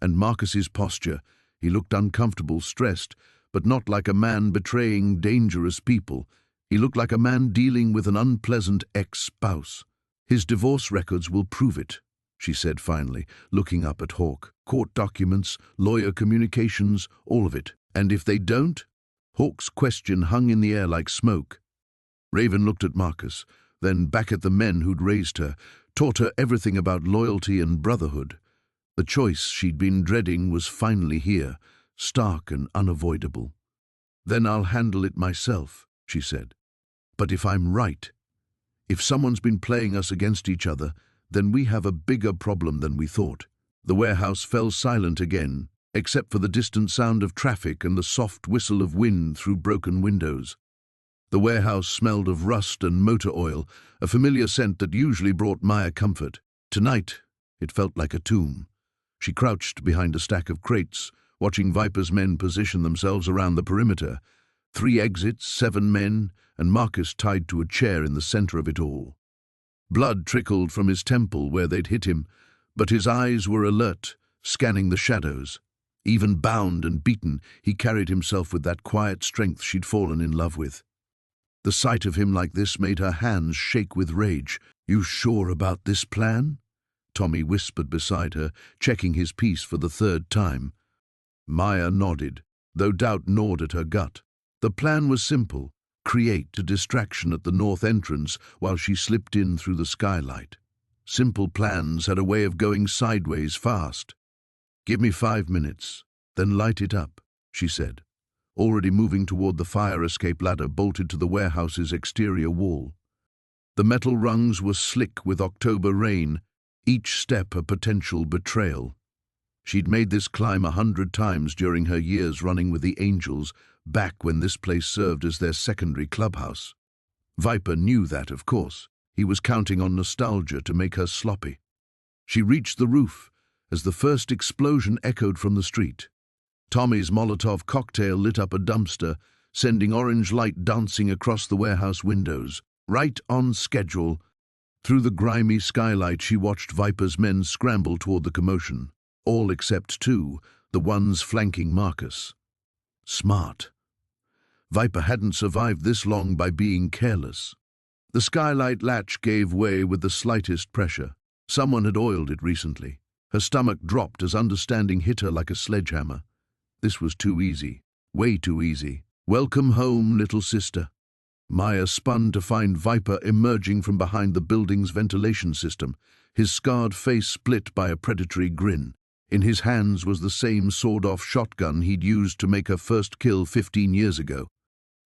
And Marcus's posture, he looked uncomfortable, stressed, but not like a man betraying dangerous people. He looked like a man dealing with an unpleasant ex-spouse. "His divorce records will prove it," she said finally, looking up at Hawk. "Court documents, lawyer communications, all of it. And if they don't?" Hawk's question hung in the air like smoke. Raven looked at Marcus, then back at the men who'd raised her, taught her everything about loyalty and brotherhood. The choice she'd been dreading was finally here, stark and unavoidable. "Then I'll handle it myself," she said. "But if I'm right, if someone's been playing us against each other, then we have a bigger problem than we thought." The warehouse fell silent again, except for the distant sound of traffic and the soft whistle of wind through broken windows. The warehouse smelled of rust and motor oil, a familiar scent that usually brought Maya comfort. Tonight, it felt like a tomb. She crouched behind a stack of crates, watching Viper's men position themselves around the perimeter. 3 exits, 7 men, and Marcus tied to a chair in the center of it all. Blood trickled from his temple where they'd hit him, but his eyes were alert, scanning the shadows. Even bound and beaten, he carried himself with that quiet strength she'd fallen in love with. The sight of him like this made her hands shake with rage. "You sure about this plan?" Tommy whispered beside her, checking his piece for the 3rd time. Maya nodded, though doubt gnawed at her gut. The plan was simple: create a distraction at the north entrance while she slipped in through the skylight. Simple plans had a way of going sideways fast. "Give me 5 minutes, then light it up," she said, already moving toward the fire escape ladder bolted to the warehouse's exterior wall. The metal rungs were slick with October rain, each step a potential betrayal. She'd made this climb 100 times during her years running with the Angels, back when this place served as their secondary clubhouse. Viper knew that, of course. He was counting on nostalgia to make her sloppy. She reached the roof as the first explosion echoed from the street. Tommy's Molotov cocktail lit up a dumpster, sending orange light dancing across the warehouse windows. Right on schedule. Through the grimy skylight, she watched Viper's men scramble toward the commotion. All except two, the ones flanking Marcus. Smart. Viper hadn't survived this long by being careless. The skylight latch gave way with the slightest pressure. Someone had oiled it recently. Her stomach dropped as understanding hit her like a sledgehammer. This was too easy. Way too easy. "Welcome home, little sister." Maya spun to find Viper emerging from behind the building's ventilation system, his scarred face split by a predatory grin. In his hands was the same sawed-off shotgun he'd used to make her first kill 15 years ago.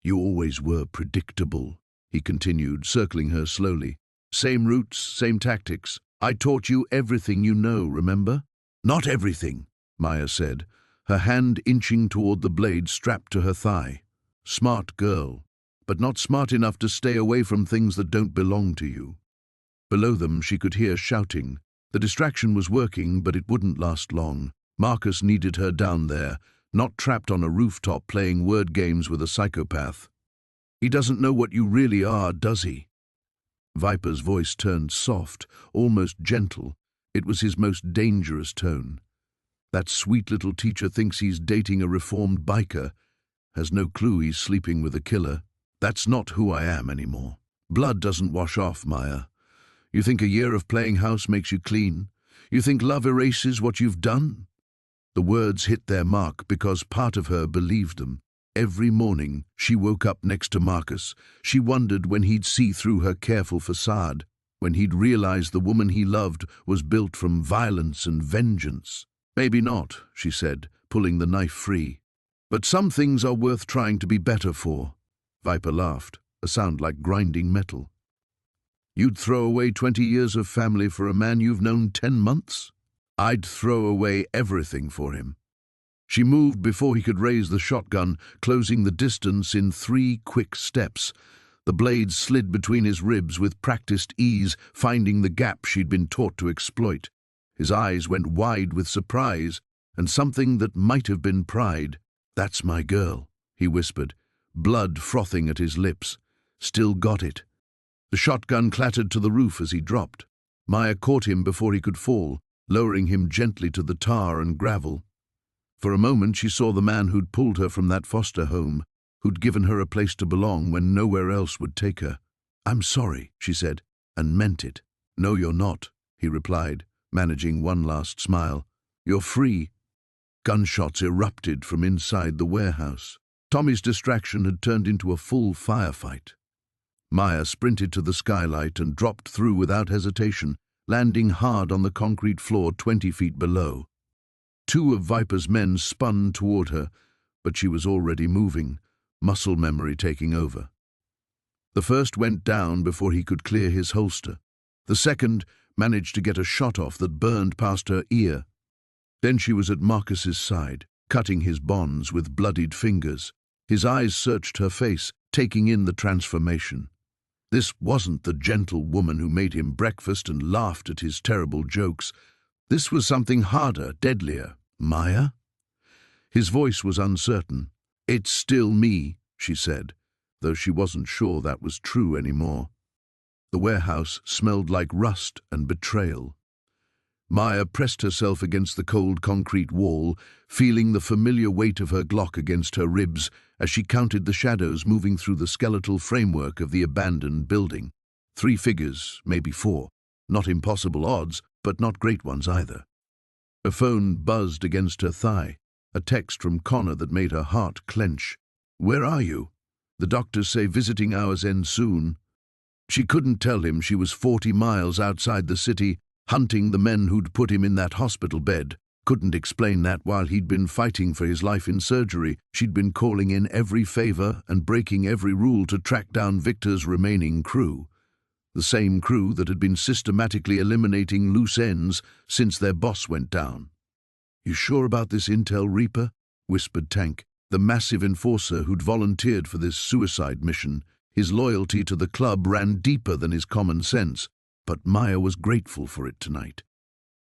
"You always were predictable," he continued, circling her slowly. "Same routes, same tactics. I taught you everything you know, remember?" "Not everything," Maya said, her hand inching toward the blade strapped to her thigh. "Smart girl, but not smart enough to stay away from things that don't belong to you." Below them, she could hear shouting. The distraction was working, but it wouldn't last long. Marcus needed her down there, not trapped on a rooftop playing word games with a psychopath. "He doesn't know what you really are, does he?" Viper's voice turned soft, almost gentle. It was his most dangerous tone. "That sweet little teacher thinks he's dating a reformed biker, has no clue he's sleeping with a killer. That's not who I am anymore. Blood doesn't wash off, Maya. You think a year of playing house makes you clean? You think love erases what you've done?" The words hit their mark because part of her believed them. Every morning she woke up next to Marcus. She wondered when he'd see through her careful facade, when he'd realize the woman he loved was built from violence and vengeance. "Maybe not," she said, pulling the knife free. "But some things are worth trying to be better for." Viper laughed, a sound like grinding metal. "You'd throw away 20 years of family for a man you've known 10 months? I'd throw away everything for him." She moved before he could raise the shotgun, closing the distance in 3 quick steps. The blade slid between his ribs with practiced ease, finding the gap she'd been taught to exploit. His eyes went wide with surprise, and something that might have been pride. "That's my girl," he whispered, blood frothing at his lips. "Still got it." The shotgun clattered to the roof as he dropped. Maya caught him before he could fall, lowering him gently to the tar and gravel. For a moment she saw the man who'd pulled her from that foster home, who'd given her a place to belong when nowhere else would take her. "I'm sorry," she said, and meant it. "No, you're not," he replied, managing one last smile. "You're free." Gunshots erupted from inside the warehouse. Tommy's distraction had turned into a full firefight. Maya sprinted to the skylight and dropped through without hesitation, landing hard on the concrete floor 20 feet below. 2 of Viper's men spun toward her, but she was already moving, muscle memory taking over. The first went down before he could clear his holster. The second managed to get a shot off that burned past her ear. Then she was at Marcus's side, cutting his bonds with bloodied fingers. His eyes searched her face, taking in the transformation. This wasn't the gentle woman who made him breakfast and laughed at his terrible jokes. This was something harder, deadlier. "Maya?" His voice was uncertain. "It's still me," she said, though she wasn't sure that was true anymore. The warehouse smelled like rust and betrayal. Maya pressed herself against the cold concrete wall, feeling the familiar weight of her Glock against her ribs as she counted the shadows moving through the skeletal framework of the abandoned building. 3 figures, maybe 4. Not impossible odds, but not great ones either. Her phone buzzed against her thigh, a text from Connor that made her heart clench. "Where are you? The doctors say visiting hours end soon." She couldn't tell him she was 40 miles outside the city, hunting the men who'd put him in that hospital bed. Couldn't explain that while he'd been fighting for his life in surgery, she'd been calling in every favor and breaking every rule to track down Victor's remaining crew. The same crew that had been systematically eliminating loose ends since their boss went down. "You sure about this intel, Reaper?" whispered Tank, the massive enforcer who'd volunteered for this suicide mission. His loyalty to the club ran deeper than his common sense, but Maya was grateful for it tonight.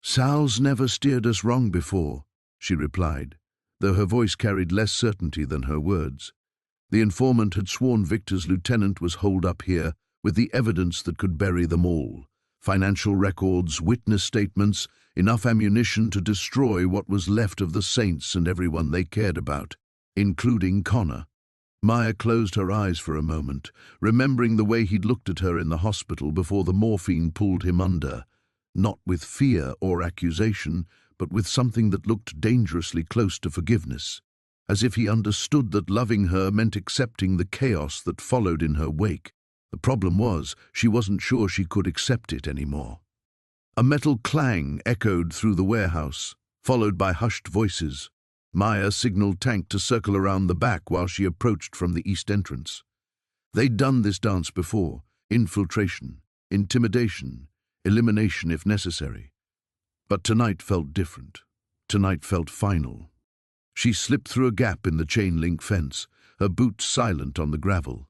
"Sal's never steered us wrong before," she replied, though her voice carried less certainty than her words. The informant had sworn Victor's lieutenant was holed up here with the evidence that could bury them all. Financial records, witness statements, enough ammunition to destroy what was left of the Saints and everyone they cared about, including Connor. Maya closed her eyes for a moment, remembering the way he'd looked at her in the hospital before the morphine pulled him under. Not with fear or accusation, but with something that looked dangerously close to forgiveness, as if he understood that loving her meant accepting the chaos that followed in her wake. The problem was, she wasn't sure she could accept it anymore. A metal clang echoed through the warehouse, followed by hushed voices. Maya signaled Tank to circle around the back while she approached from the east entrance. They'd done this dance before: infiltration, intimidation, elimination if necessary. But tonight felt different. Tonight felt final. She slipped through a gap in the chain-link fence, her boots silent on the gravel.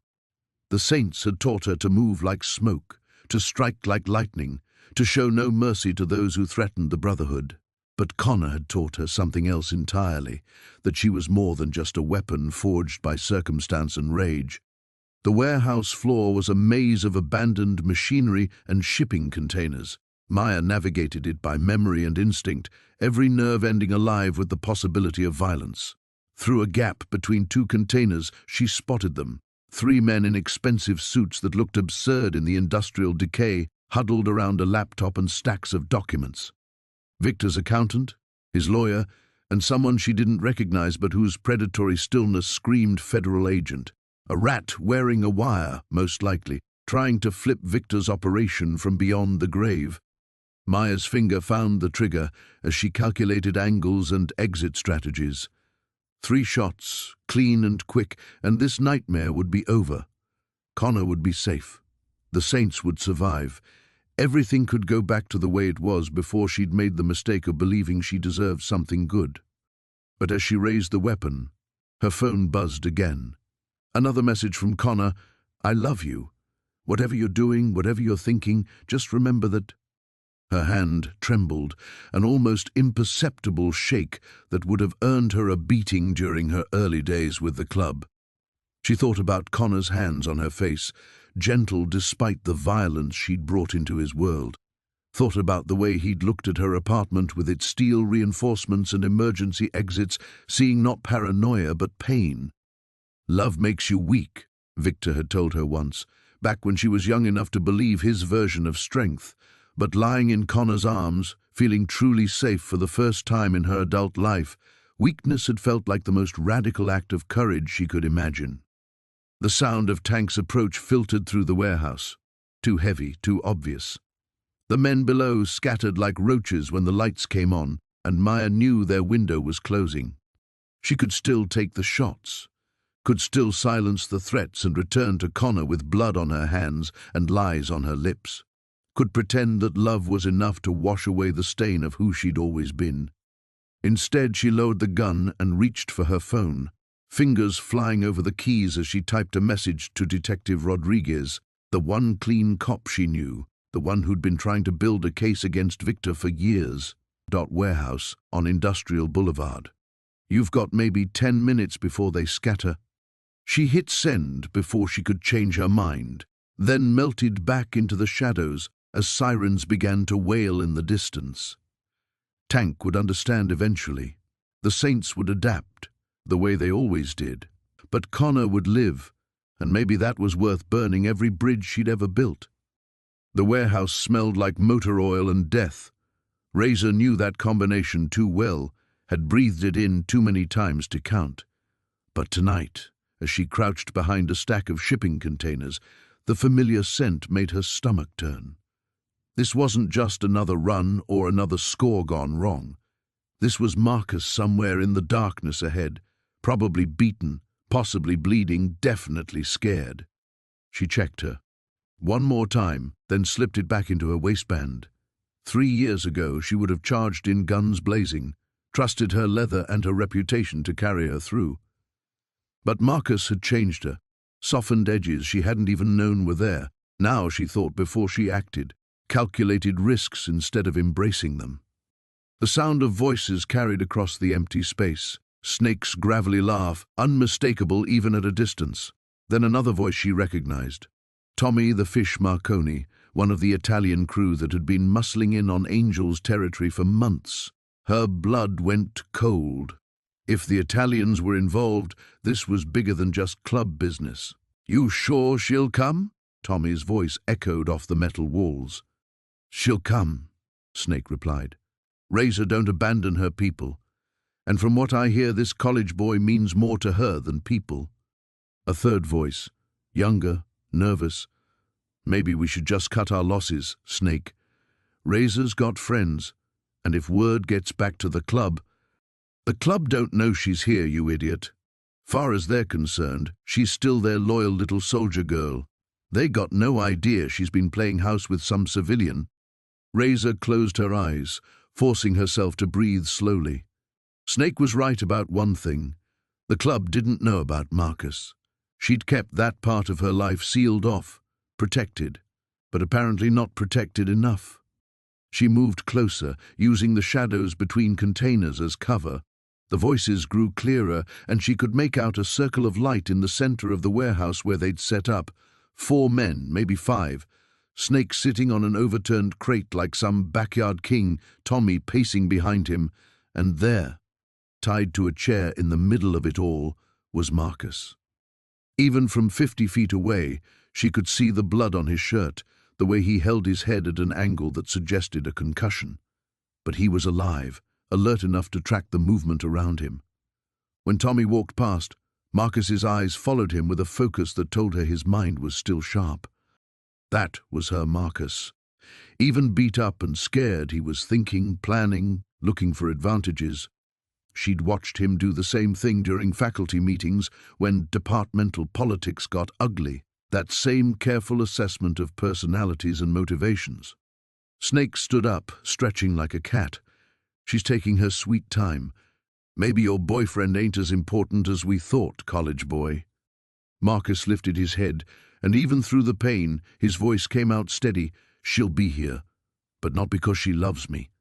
The Saints had taught her to move like smoke, to strike like lightning, to show no mercy to those who threatened the Brotherhood. But Connor had taught her something else entirely, that she was more than just a weapon forged by circumstance and rage. The warehouse floor was a maze of abandoned machinery and shipping containers. Maya navigated it by memory and instinct, every nerve ending alive with the possibility of violence. Through a gap between two containers, she spotted them. 3 men in expensive suits that looked absurd in the industrial decay, huddled around a laptop and stacks of documents. Victor's accountant, his lawyer, and someone she didn't recognize but whose predatory stillness screamed federal agent. A rat wearing a wire, most likely, trying to flip Victor's operation from beyond the grave. Maya's finger found the trigger as she calculated angles and exit strategies. 3 shots, clean and quick, and this nightmare would be over. Connor would be safe. The Saints would survive. Everything could go back to the way it was before she'd made the mistake of believing she deserved something good. But as she raised the weapon, her phone buzzed again. Another message from Connor: "I love you. Whatever you're doing, whatever you're thinking, just remember that..." Her hand trembled, an almost imperceptible shake that would have earned her a beating during her early days with the club. She thought about Connor's hands on her face, gentle despite the violence she'd brought into his world. Thought about the way he'd looked at her apartment with its steel reinforcements and emergency exits, seeing not paranoia but pain. "Love makes you weak," Victor had told her once, back when she was young enough to believe his version of strength. But lying in Connor's arms, feeling truly safe for the first time in her adult life, weakness had felt like the most radical act of courage she could imagine. The sound of Tank's approach filtered through the warehouse. Too heavy, too obvious. The men below scattered like roaches when the lights came on, and Maya knew their window was closing. She could still take the shots, could still silence the threats and return to Connor with blood on her hands and lies on her lips. Could pretend that love was enough to wash away the stain of who she'd always been. Instead, she lowered the gun and reached for her phone, fingers flying over the keys as she typed a message to Detective Rodriguez, the one clean cop she knew, the one who'd been trying to build a case against Victor for years. Warehouse on Industrial Boulevard. "You've got maybe 10 minutes before they scatter." She hit send before she could change her mind, then melted back into the shadows as sirens began to wail in the distance. Tank would understand eventually. The Saints would adapt, the way they always did. But Connor would live, and maybe that was worth burning every bridge she'd ever built. The warehouse smelled like motor oil and death. Razor knew that combination too well, had breathed it in too many times to count. But tonight, As she crouched behind a stack of shipping containers, the familiar scent made her stomach turn. This wasn't just another run or another score gone wrong. This was Marcus somewhere in the darkness ahead, probably beaten, possibly bleeding, definitely scared. She checked her. One more time, then slipped it back into her waistband. 3 years ago, she would have charged in guns blazing, trusted her leather and her reputation to carry her through. But Marcus had changed her, softened edges she hadn't even known were there. Now she thought before she acted, calculated risks instead of embracing them. The sound of voices carried across the empty space, Snake's gravelly laugh, unmistakable even at a distance. Then another voice she recognized. Tommy the Fish Marconi, one of the Italian crew that had been muscling in on Angel's territory for months. Her blood went cold. If the Italians were involved, this was bigger than just club business. "You sure she'll come?" Tommy's voice echoed off the metal walls. "She'll come," Snake replied. "Razor don't abandon her people. And from what I hear, this college boy means more to her than people." A third voice, younger, nervous. "Maybe we should just cut our losses, Snake. Razor's got friends, and if word gets back to the club don't know she's here, you idiot. Far as they're concerned, she's still their loyal little soldier girl. They got no idea she's been playing house with some civilian." Razor closed her eyes, forcing herself to breathe slowly. Snake was right about one thing. The club didn't know about Marcus. She'd kept that part of her life sealed off, protected, but apparently not protected enough. She moved closer, using the shadows between containers as cover. The voices grew clearer, and she could make out a circle of light in the center of the warehouse where they'd set up. 4 men, maybe 5. Snake sitting on an overturned crate like some backyard king, Tommy pacing behind him, and there, tied to a chair in the middle of it all, was Marcus. Even from 50 feet away, she could see the blood on his shirt, the way he held his head at an angle that suggested a concussion. But he was alive, alert enough to track the movement around him. When Tommy walked past, Marcus's eyes followed him with a focus that told her his mind was still sharp. That was her Marcus. Even beat up and scared, he was thinking, planning, looking for advantages. She'd watched him do the same thing during faculty meetings when departmental politics got ugly. That same careful assessment of personalities and motivations. Snake stood up, stretching like a cat. "She's taking her sweet time. Maybe your boyfriend ain't as important as we thought, college boy." Marcus lifted his head, and even through the pain, his voice came out steady. "She'll be here, but not because she loves me."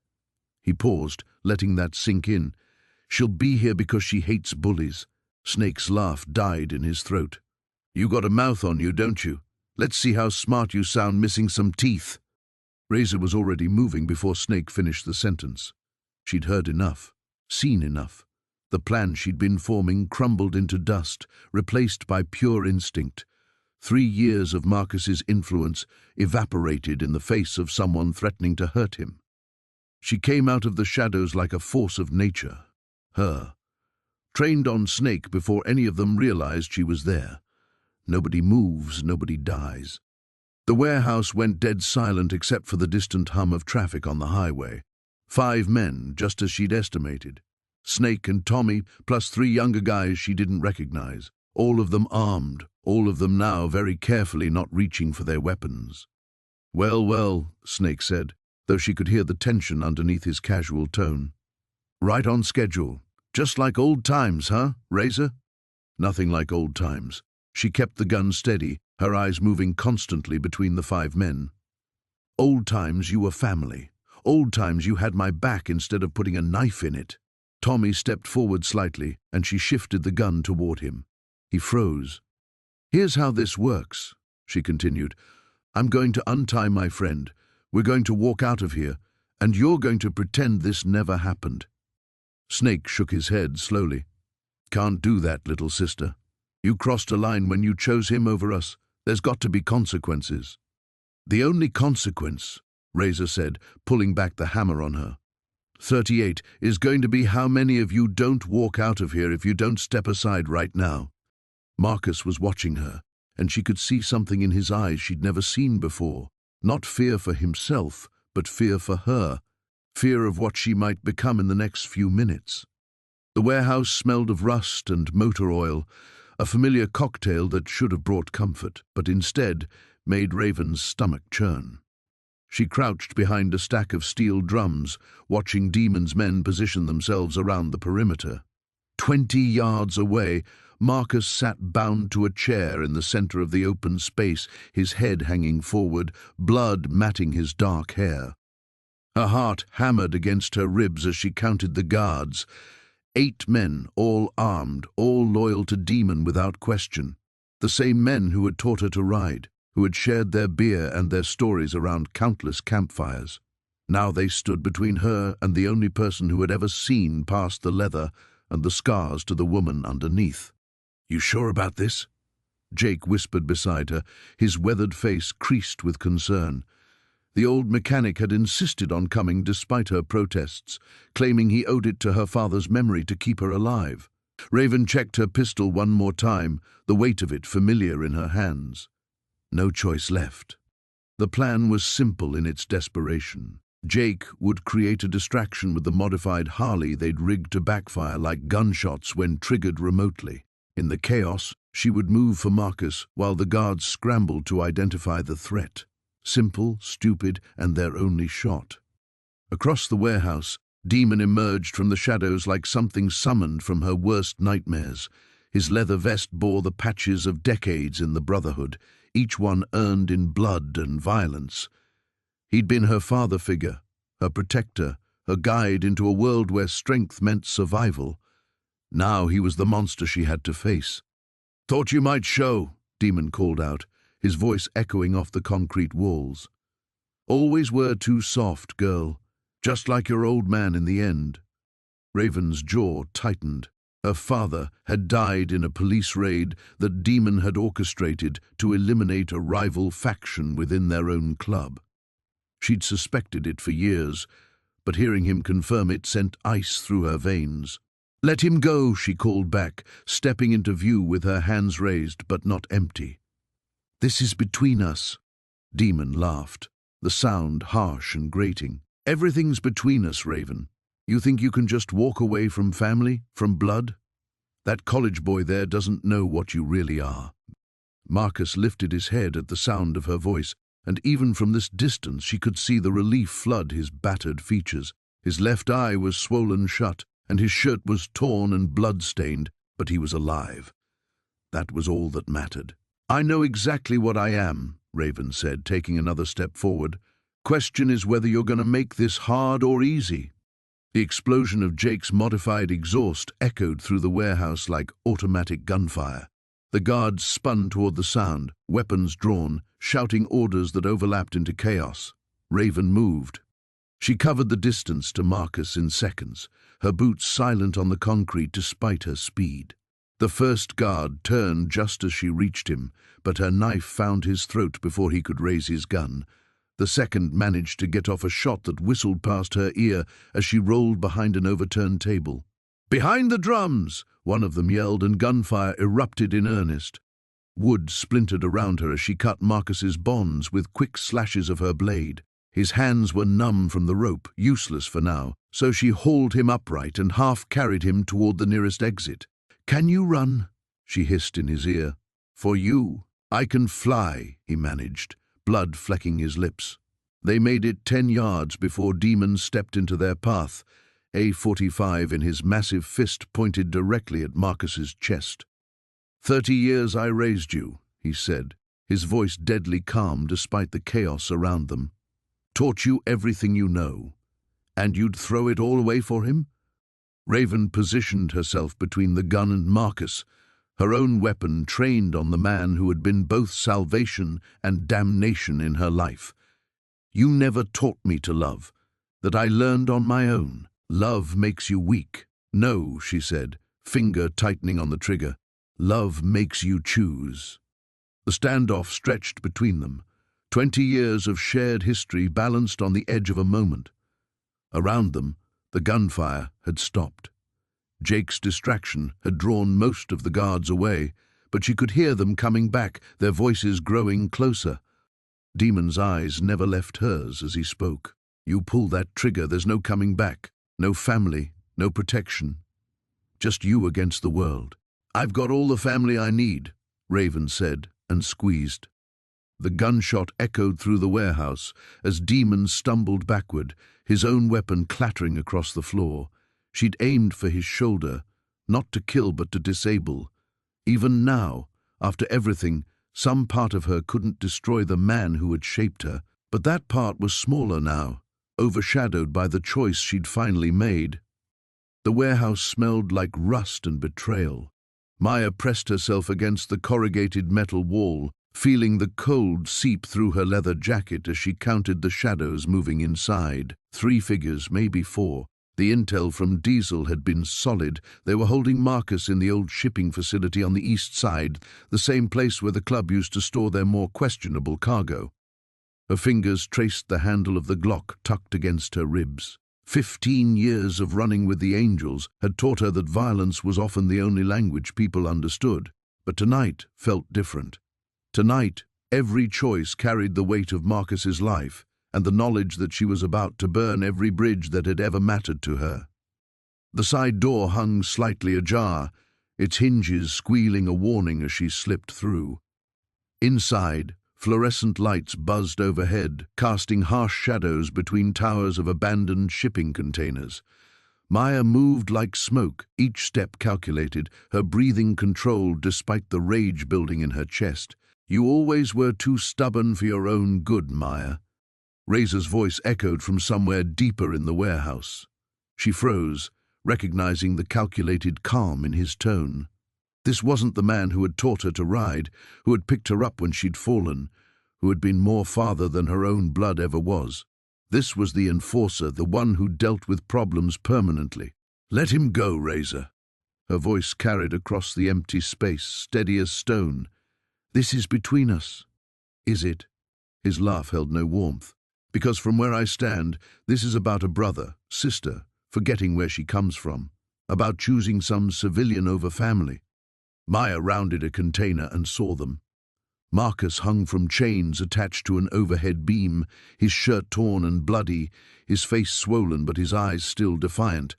He paused, letting that sink in. "She'll be here because she hates bullies." Snake's laugh died in his throat. "You got a mouth on you, don't you? Let's see how smart you sound missing some teeth." Razor was already moving before Snake finished the sentence. She'd heard enough, seen enough. The plan she'd been forming crumbled into dust, replaced by pure instinct. 3 years of Marcus's influence evaporated in the face of someone threatening to hurt him. She came out of the shadows like a force of nature. Her. Trained on Snake before any of them realized she was there. Nobody moves, nobody dies. The warehouse went dead silent except for the distant hum of traffic on the highway. 5 men, just as she'd estimated. Snake and Tommy, plus 3 younger guys she didn't recognize. All of them armed, all of them now very carefully not reaching for their weapons. "Well, well," Snake said, though she could hear the tension underneath his casual tone. "Right on schedule. Just like old times, huh, Razor?" Nothing like old times. She kept the gun steady, her eyes moving constantly between the 5 men. "Old times you were family. Old times you had my back instead of putting a knife in it." Tommy stepped forward slightly, and she shifted the gun toward him. He froze. "Here's how this works," she continued. "I'm going to untie my friend. We're going to walk out of here, and you're going to pretend this never happened." Snake shook his head slowly. "Can't do that, little sister. You crossed a line when you chose him over us. There's got to be consequences." "The only consequence," Razor said, pulling back the hammer on her, 38, "is going to be how many of you don't walk out of here if you don't step aside right now." Marcus was watching her, and she could see something in his eyes she'd never seen before. Not fear for himself, but fear for her. Fear of what she might become in the next few minutes. The warehouse smelled of rust and motor oil, a familiar cocktail that should have brought comfort, but instead made Raven's stomach churn. She crouched behind a stack of steel drums, watching Demon's men position themselves around the perimeter. 20 yards away, Marcus sat bound to a chair in the center of the open space, his head hanging forward, blood matting his dark hair. Her heart hammered against her ribs as she counted the guards. 8 men, all armed, all loyal to Demon without question. The same men who had taught her to ride, who had shared their beer and their stories around countless campfires. Now they stood between her and the only person who had ever seen past the leather and the scars to the woman underneath. "You sure about this?" Jake whispered beside her, his weathered face creased with concern. The old mechanic had insisted on coming despite her protests, claiming he owed it to her father's memory to keep her alive. Raven checked her pistol one more time, the weight of it familiar in her hands. No choice left. The plan was simple in its desperation. Jake would create a distraction with the modified Harley they'd rigged to backfire like gunshots when triggered remotely. In the chaos, she would move for Marcus while the guards scrambled to identify the threat. Simple, stupid, and their only shot. Across the warehouse, Demon emerged from the shadows like something summoned from her worst nightmares. His leather vest bore the patches of decades in the Brotherhood, each one earned in blood and violence. He'd been her father figure, her protector, her guide into a world where strength meant survival. Now he was the monster she had to face. "Thought you might show," Demon called out, his voice echoing off the concrete walls. "Always were too soft, girl, just like your old man in the end." Raven's jaw tightened. Her father had died in a police raid that Demon had orchestrated to eliminate a rival faction within their own club. She'd suspected it for years, but hearing him confirm it sent ice through her veins. "Let him go," she called back, stepping into view with her hands raised but not empty. "This is between us." Demon laughed, the sound harsh and grating. "Everything's between us, Raven. You think you can just walk away from family, from blood? That college boy there doesn't know what you really are." Marcus lifted his head at the sound of her voice, and even from this distance she could see the relief flood his battered features. His left eye was swollen shut, and his shirt was torn and blood-stained, but he was alive. That was all that mattered. "I know exactly what I am," Raven said, taking another step forward. "Question is whether you're going to make this hard or easy." The explosion of Jake's modified exhaust echoed through the warehouse like automatic gunfire. The guards spun toward the sound, weapons drawn, shouting orders that overlapped into chaos. Raven moved. She covered the distance to Marcus in seconds, her boots silent on the concrete despite her speed. The first guard turned just as she reached him, but her knife found his throat before he could raise his gun. The second managed to get off a shot that whistled past her ear as she rolled behind an overturned table. "Behind the drums!" one of them yelled, and gunfire erupted in earnest. Wood splintered around her as she cut Marcus's bonds with quick slashes of her blade. His hands were numb from the rope, useless for now, so she hauled him upright and half-carried him toward the nearest exit. "Can you run?" she hissed in his ear. "For you, I can fly," he managed, blood flecking his lips. They made it 10 yards before Demon stepped into their path, A-45 in his massive fist pointed directly at Marcus's chest. 30 years I raised you," he said, his voice deadly calm despite the chaos around them. "Taught you everything you know. And you'd throw it all away for him?" Raven positioned herself between the gun and Marcus, her own weapon trained on the man who had been both salvation and damnation in her life. "You never taught me to love, that I learned on my own. Love makes you weak." "No," she said, finger tightening on the trigger. "Love makes you choose." The standoff stretched between them, 20 years of shared history balanced on the edge of a moment. Around them, the gunfire had stopped. Jake's distraction had drawn most of the guards away, but she could hear them coming back, their voices growing closer. Demon's eyes never left hers as he spoke. You pull that trigger, there's no coming back. No family, no protection. Just you against the world. I've got all the family I need, Raven said, and squeezed. The gunshot echoed through the warehouse as Demon stumbled backward, his own weapon clattering across the floor. She'd aimed for his shoulder, not to kill but to disable. Even now, after everything, some part of her couldn't destroy the man who had shaped her, but that part was smaller now, overshadowed by the choice she'd finally made. The warehouse smelled like rust and betrayal. Maya pressed herself against the corrugated metal wall, feeling the cold seep through her leather jacket as she counted the shadows moving inside. 3 figures, maybe 4. The intel from Diesel had been solid. They were holding Marcus in the old shipping facility on the east side, the same place where the club used to store their more questionable cargo. Her fingers traced the handle of the Glock tucked against her ribs. 15 years of running with the Angels had taught her that violence was often the only language people understood, but tonight felt different. Tonight, every choice carried the weight of Marcus's life and the knowledge that she was about to burn every bridge that had ever mattered to her. The side door hung slightly ajar, its hinges squealing a warning as she slipped through. Inside, fluorescent lights buzzed overhead, casting harsh shadows between towers of abandoned shipping containers. Maya moved like smoke, each step calculated, her breathing controlled despite the rage building in her chest. You always were too stubborn for your own good, Maya. Razor's voice echoed from somewhere deeper in the warehouse. She froze, recognizing the calculated calm in his tone. This wasn't the man who had taught her to ride, who had picked her up when she'd fallen, who had been more father than her own blood ever was. This was the enforcer, the one who dealt with problems permanently. Let him go, Razor. Her voice carried across the empty space, steady as stone. This is between us. Is it? His laugh held no warmth. Because from where I stand, this is about a brother, sister, forgetting where she comes from, about choosing some civilian over family. Maya rounded a container and saw them. Marcus hung from chains attached to an overhead beam, his shirt torn and bloody, his face swollen but his eyes still defiant.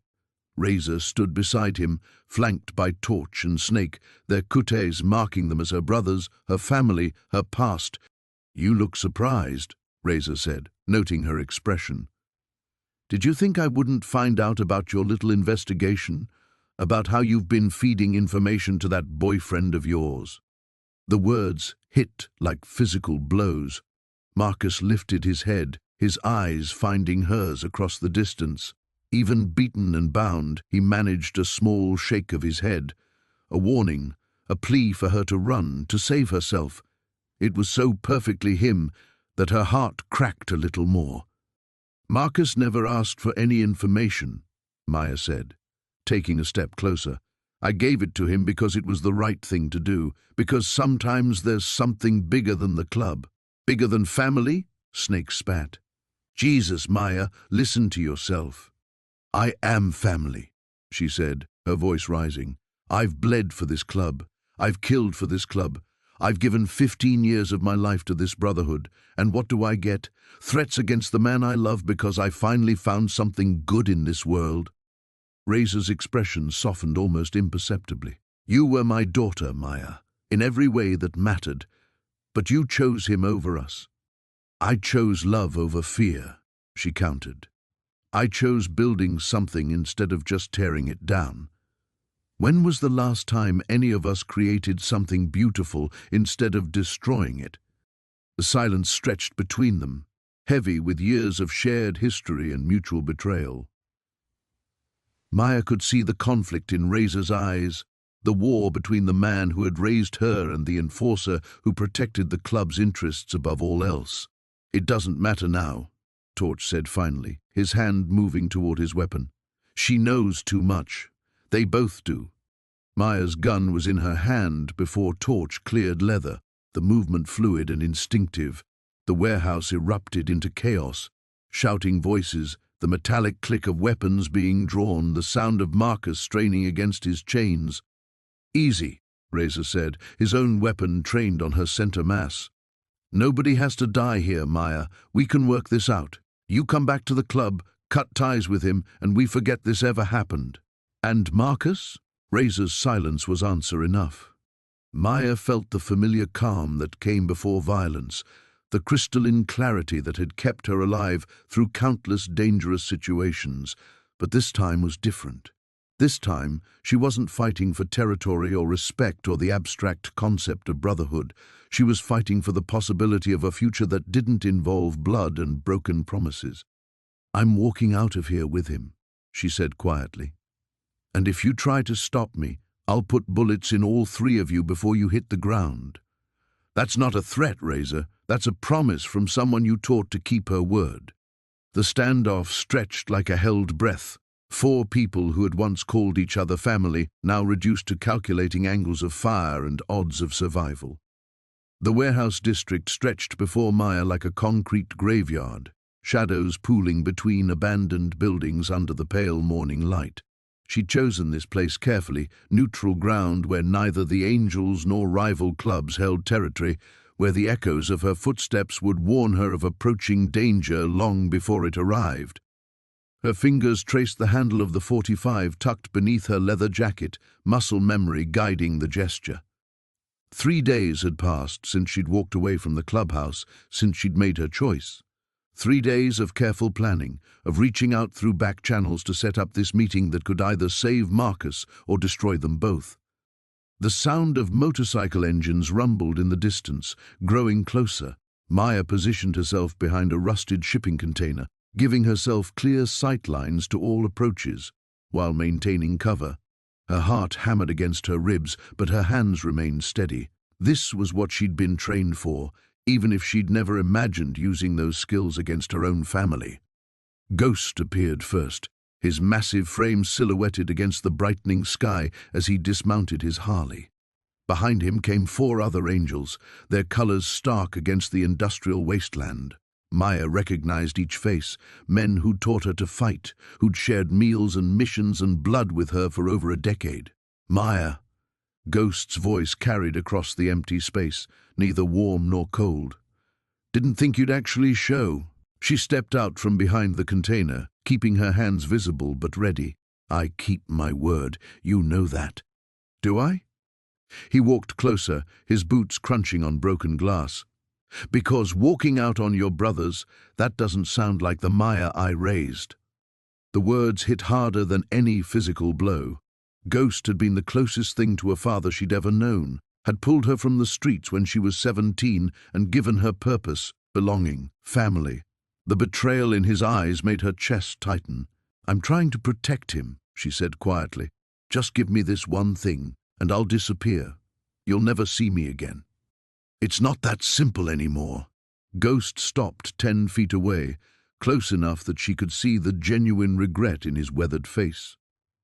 Razor stood beside him, flanked by Torch and Snake, their kutes marking them as her brothers, her family, her past. You look surprised, Razor said, noting her expression. Did you think I wouldn't find out about your little investigation? About how you've been feeding information to that boyfriend of yours? The words hit like physical blows. Marcus lifted his head, his eyes finding hers across the distance. Even beaten and bound, he managed a small shake of his head. A warning, a plea for her to run, to save herself. It was so perfectly him that her heart cracked a little more. Marcus never asked for any information, Maya said, taking a step closer. I gave it to him because it was the right thing to do, because sometimes there's something bigger than the club. Bigger than family? Snake spat. Jesus, Maya, listen to yourself. I am family, she said, her voice rising. I've bled for this club. I've killed for this club. I've given 15 years of my life to this brotherhood, and what do I get? Threats against the man I love because I finally found something good in this world. Razor's expression softened almost imperceptibly. You were my daughter, Maya, in every way that mattered, but you chose him over us. I chose love over fear, she countered. I chose building something instead of just tearing it down. When was the last time any of us created something beautiful instead of destroying it? The silence stretched between them, heavy with years of shared history and mutual betrayal. Maya could see the conflict in Razor's eyes, the war between the man who had raised her and the enforcer who protected the club's interests above all else. It doesn't matter now, Torch said finally, his hand moving toward his weapon. She knows too much. They both do. Maya's gun was in her hand before Torch cleared leather, the movement fluid and instinctive. The warehouse erupted into chaos, shouting voices, the metallic click of weapons being drawn, the sound of Marcus straining against his chains. Easy, Razor said, his own weapon trained on her center mass. "Nobody has to die here, Maya. We can work this out. You come back to the club, cut ties with him, and we forget this ever happened." "And Marcus?" Razor's silence was answer enough. Maya felt the familiar calm that came before violence, the crystalline clarity that had kept her alive through countless dangerous situations. But this time was different. This time, she wasn't fighting for territory or respect or the abstract concept of brotherhood. She was fighting for the possibility of a future that didn't involve blood and broken promises. "I'm walking out of here with him," she said quietly. "And if you try to stop me, I'll put bullets in all three of you before you hit the ground." "That's not a threat, Razor. That's a promise from someone you taught to keep her word." The standoff stretched like a held breath. Four people who had once called each other family, now reduced to calculating angles of fire and odds of survival. The warehouse district stretched before Maya like a concrete graveyard, shadows pooling between abandoned buildings under the pale morning light. She'd chosen this place carefully, neutral ground where neither the Angels nor rival clubs held territory, where the echoes of her footsteps would warn her of approaching danger long before it arrived. Her fingers traced the handle of the .45 tucked beneath her leather jacket, muscle memory guiding the gesture. 3 days had passed since she'd walked away from the clubhouse, since she'd made her choice. 3 days of careful planning, of reaching out through back channels to set up this meeting that could either save Marcus or destroy them both. The sound of motorcycle engines rumbled in the distance, growing closer. Maya positioned herself behind a rusted shipping container, giving herself clear sight lines to all approaches, while maintaining cover. Her heart hammered against her ribs, but her hands remained steady. This was what she'd been trained for, even if she'd never imagined using those skills against her own family. Ghost appeared first, his massive frame silhouetted against the brightening sky as he dismounted his Harley. Behind him came 4 other Angels, their colors stark against the industrial wasteland. Maya recognized each face, men who'd taught her to fight, who'd shared meals and missions and blood with her for over a decade. "Maya," Ghost's voice carried across the empty space, neither warm nor cold. "Didn't think you'd actually show." She stepped out from behind the container, keeping her hands visible but ready. "I keep my word, you know that." "Do I?" He walked closer, his boots crunching on broken glass. "Because walking out on your brothers, that doesn't sound like the Maya I raised." The words hit harder than any physical blow. Ghost had been the closest thing to a father she'd ever known, had pulled her from the streets when she was 17 and given her purpose, belonging, family. The betrayal in his eyes made her chest tighten. "I'm trying to protect him," she said quietly. "Just give me this one thing, and I'll disappear. You'll never see me again." "It's not that simple anymore." Ghost stopped 10 feet away, close enough that she could see the genuine regret in his weathered face.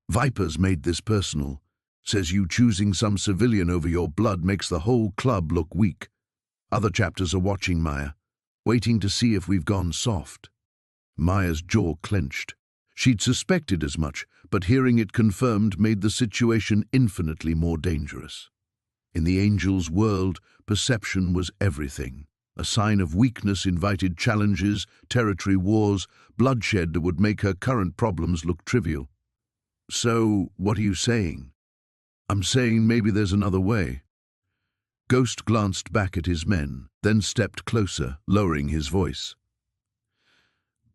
"Viper's made this personal. Says you choosing some civilian over your blood makes the whole club look weak. Other chapters are watching, Maya, waiting to see if we've gone soft." Maya's jaw clenched. She'd suspected as much, but hearing it confirmed made the situation infinitely more dangerous. In the Angels' world, perception was everything. A sign of weakness invited challenges, territory wars, bloodshed that would make her current problems look trivial. "So, what are you saying?" "I'm saying maybe there's another way." Ghost glanced back at his men, then stepped closer, lowering his voice.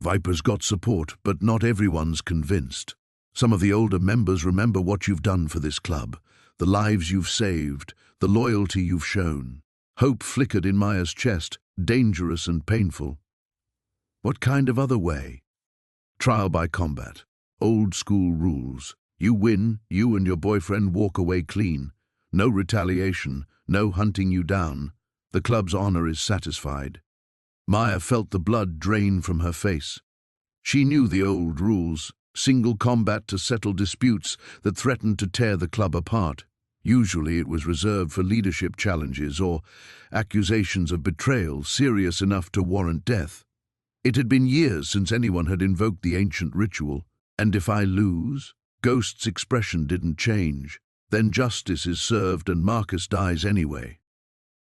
"Viper's got support, but not everyone's convinced. Some of the older members remember what you've done for this club, the lives you've saved, the loyalty you've shown." Hope flickered in Maya's chest, dangerous and painful. "What kind of other way?" "Trial by combat. Old school rules. You win, you and your boyfriend walk away clean. No retaliation, no hunting you down. The club's honor is satisfied." Maya felt the blood drain from her face. She knew the old rules, single combat to settle disputes that threatened to tear the club apart. Usually it was reserved for leadership challenges or accusations of betrayal serious enough to warrant death. It had been years since anyone had invoked the ancient ritual. "And if I lose?" Ghost's expression didn't change. Then justice is served and Marcus dies anyway.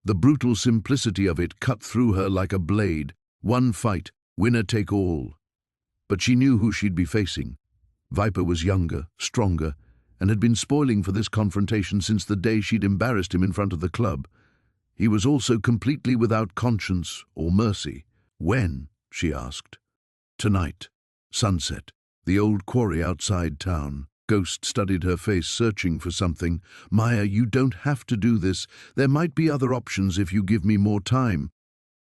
The brutal simplicity of it cut through her like a blade. One fight, winner take all. But she knew who she'd be facing. Viper was younger, stronger, and had been spoiling for this confrontation since the day she'd embarrassed him in front of the club. He was also completely without conscience or mercy. When? She asked. Tonight. Sunset. The old quarry outside town. Ghost studied her face, searching for something. Maya, you don't have to do this. There might be other options if you give me more time.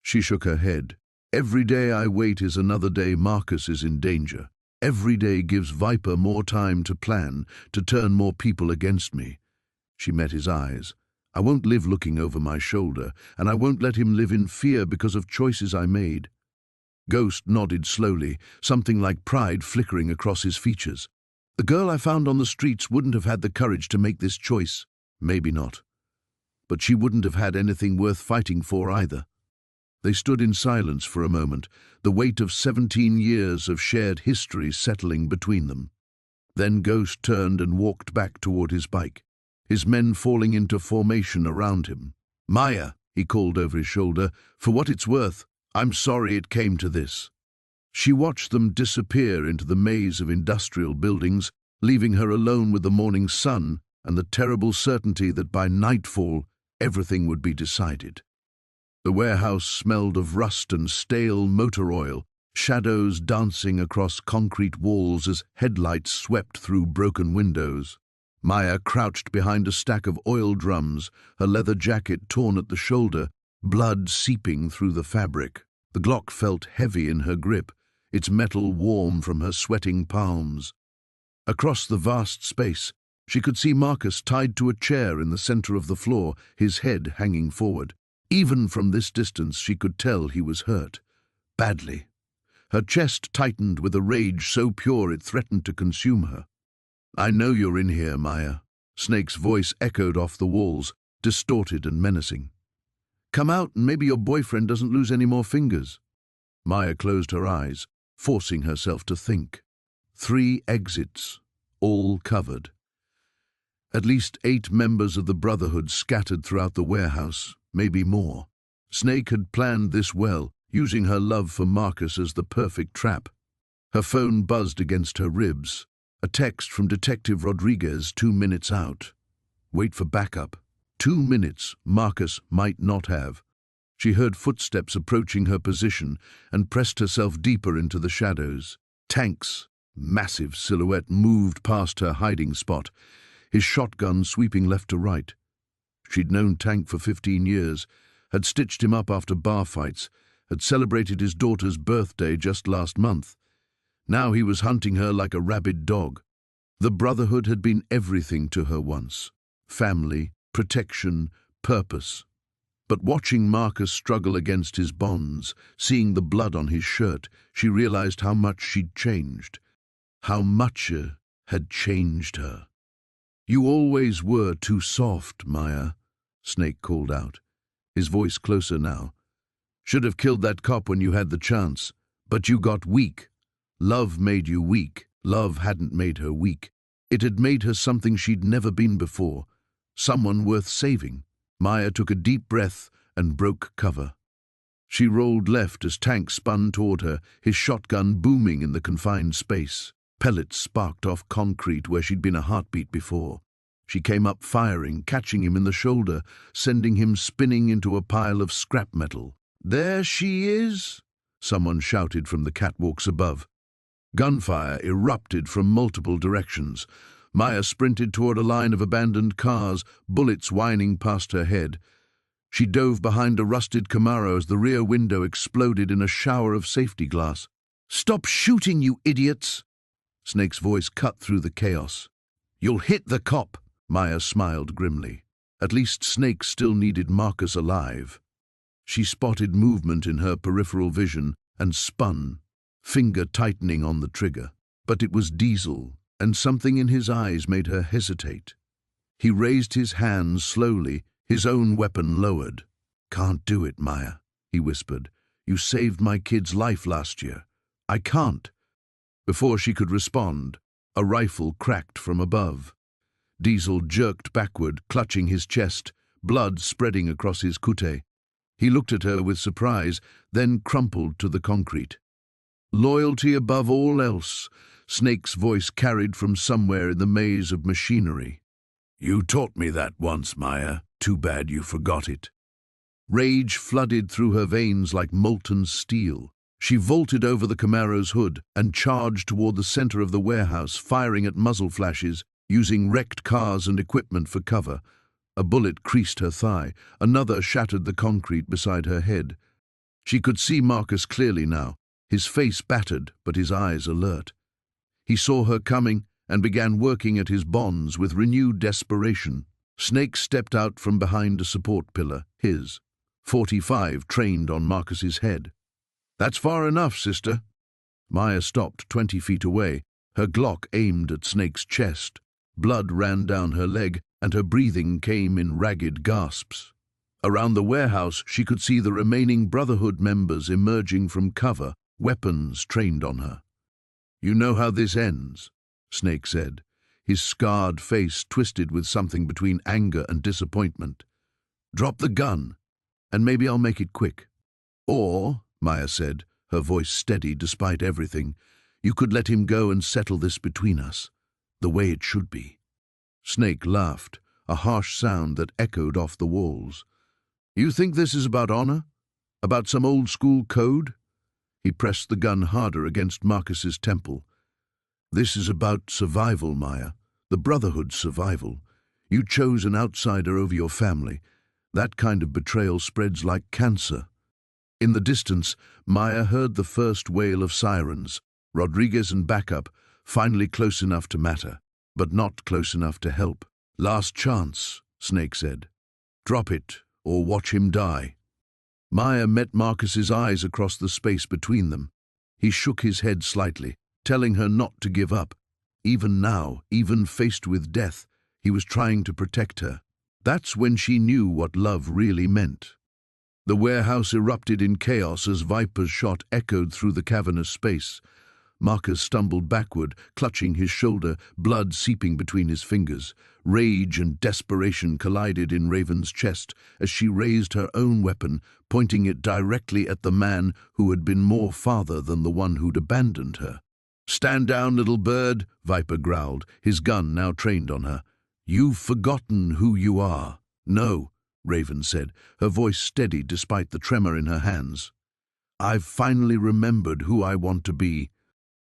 She shook her head. Every day I wait is another day Marcus is in danger. Every day gives Viper more time to plan, to turn more people against me. She met his eyes. I won't live looking over my shoulder, and I won't let him live in fear because of choices I made. Ghost nodded slowly, something like pride flickering across his features. The girl I found on the streets wouldn't have had the courage to make this choice. Maybe not. But she wouldn't have had anything worth fighting for either. They stood in silence for a moment, the weight of 17 years of shared history settling between them. Then Ghost turned and walked back toward his bike, his men falling into formation around him. Maya, he called over his shoulder, for what it's worth, I'm sorry it came to this. She watched them disappear into the maze of industrial buildings, leaving her alone with the morning sun and the terrible certainty that by nightfall everything would be decided. The warehouse smelled of rust and stale motor oil, shadows dancing across concrete walls as headlights swept through broken windows. Maya crouched behind a stack of oil drums, her leather jacket torn at the shoulder, blood seeping through the fabric. The Glock felt heavy in her grip, its metal warm from her sweating palms. Across the vast space, she could see Marcus tied to a chair in the center of the floor, his head hanging forward. Even from this distance, she could tell he was hurt. Badly. Her chest tightened with a rage so pure it threatened to consume her. I know you're in here, Maya. Snake's voice echoed off the walls, distorted and menacing. Come out and maybe your boyfriend doesn't lose any more fingers. Maya closed her eyes, forcing herself to think. 3 exits, all covered. At least 8 members of the Brotherhood scattered throughout the warehouse, maybe more. Snake had planned this well, using her love for Marcus as the perfect trap. Her phone buzzed against her ribs. A text from Detective Rodriguez 2 minutes out. Wait for backup. 2 minutes Marcus might not have. She heard footsteps approaching her position and pressed herself deeper into the shadows. Tank's massive silhouette moved past her hiding spot, his shotgun sweeping left to right. She'd known Tank for 15 years, had stitched him up after bar fights, had celebrated his daughter's birthday just last month. Now he was hunting her like a rabid dog. The Brotherhood had been everything to her once. Family, protection, purpose. But watching Marcus struggle against his bonds, seeing the blood on his shirt, she realized how much she'd changed. How much had changed her. You always were too soft, Maya, Snake called out, his voice closer now. Should have killed that cop when you had the chance, but you got weak. Love made you weak. Love hadn't made her weak. It had made her something she'd never been before, someone worth saving. Maya took a deep breath and broke cover. She rolled left as Tank spun toward her, his shotgun booming in the confined space. Pellets sparked off concrete where she'd been a heartbeat before. She came up firing, catching him in the shoulder, sending him spinning into a pile of scrap metal. There she is, someone shouted from the catwalks above. Gunfire erupted from multiple directions. Maya sprinted toward a line of abandoned cars, bullets whining past her head. She dove behind a rusted Camaro as the rear window exploded in a shower of safety glass. "Stop shooting, you idiots!" Snake's voice cut through the chaos. "You'll hit the cop," Maya smiled grimly. At least Snake still needed Marcus alive. She spotted movement in her peripheral vision and spun, finger tightening on the trigger. But it was Diesel, and something in his eyes made her hesitate. He raised his hands slowly, his own weapon lowered. "Can't do it, Maya," he whispered. "You saved my kid's life last year. I can't." Before she could respond, a rifle cracked from above. Diesel jerked backward, clutching his chest, blood spreading across his kute. He looked at her with surprise, then crumpled to the concrete. Loyalty above all else, Snake's voice carried from somewhere in the maze of machinery. You taught me that once, Maya. Too bad you forgot it. Rage flooded through her veins like molten steel. She vaulted over the Camaro's hood and charged toward the center of the warehouse, firing at muzzle flashes, using wrecked cars and equipment for cover. A bullet creased her thigh. Another shattered the concrete beside her head. She could see Marcus clearly now, his face battered but his eyes alert. He saw her coming and began working at his bonds with renewed desperation. Snake stepped out from behind a support pillar, his .45 trained on Marcus's head. That's far enough, sister. Maya stopped 20 feet away, her Glock aimed at Snake's chest. Blood ran down her leg, and her breathing came in ragged gasps. Around the warehouse, she could see the remaining Brotherhood members emerging from cover, weapons trained on her. You know how this ends, Snake said, his scarred face twisted with something between anger and disappointment. Drop the gun, and maybe I'll make it quick. Or, Maya said, her voice steady despite everything, you could let him go and settle this between us, the way it should be. Snake laughed, a harsh sound that echoed off the walls. You think this is about honor? About some old-school code? He pressed the gun harder against Marcus's temple. This is about survival, Maya, the Brotherhood's survival. You chose an outsider over your family. That kind of betrayal spreads like cancer. In the distance, Maya heard the first wail of sirens. Rodriguez and backup, finally close enough to matter, but not close enough to help. Last chance, Snake said. Drop it, or watch him die. Maya met Marcus's eyes across the space between them. He shook his head slightly, telling her not to give up. Even now, even faced with death, he was trying to protect her. That's when she knew what love really meant. The warehouse erupted in chaos as Viper's shot echoed through the cavernous space. Marcus stumbled backward, clutching his shoulder, blood seeping between his fingers. Rage and desperation collided in Raven's chest as she raised her own weapon, pointing it directly at the man who had been more father than the one who'd abandoned her. Stand down, little bird, Viper growled, his gun now trained on her. You've forgotten who you are. No, Raven said, her voice steady despite the tremor in her hands. I've finally remembered who I want to be.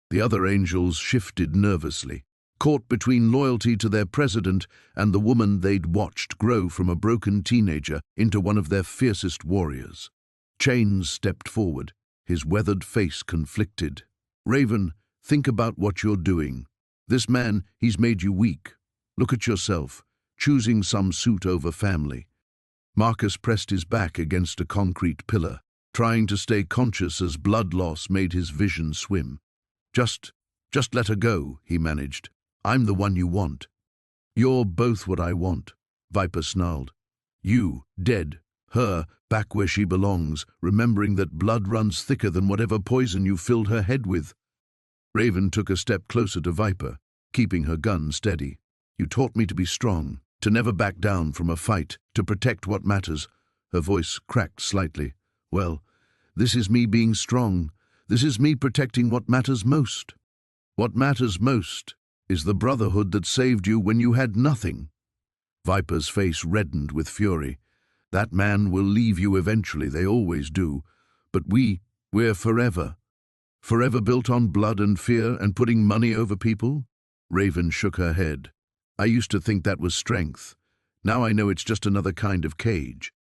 The other angels shifted nervously, caught between loyalty to their president and the woman they'd watched grow from a broken teenager into one of their fiercest warriors. Chains stepped forward, his weathered face conflicted. Raven, think about what you're doing. This man, he's made you weak. Look at yourself, choosing some suit over family. Marcus pressed his back against a concrete pillar, trying to stay conscious as blood loss made his vision swim. Just let her go, he managed. I'm the one you want. You're both what I want, Viper snarled. You, dead. Her, back where she belongs, remembering that blood runs thicker than whatever poison you filled her head with. Raven took a step closer to Viper, keeping her gun steady. You taught me to be strong, to never back down from a fight, to protect what matters. Her voice cracked slightly. Well, this is me being strong. This is me protecting what matters most. What matters most is the Brotherhood that saved you when you had nothing. Viper's face reddened with fury. That man will leave you eventually, they always do. But we're forever. Forever built on blood and fear and putting money over people? Raven shook her head. I used to think that was strength. Now I know it's just another kind of cage.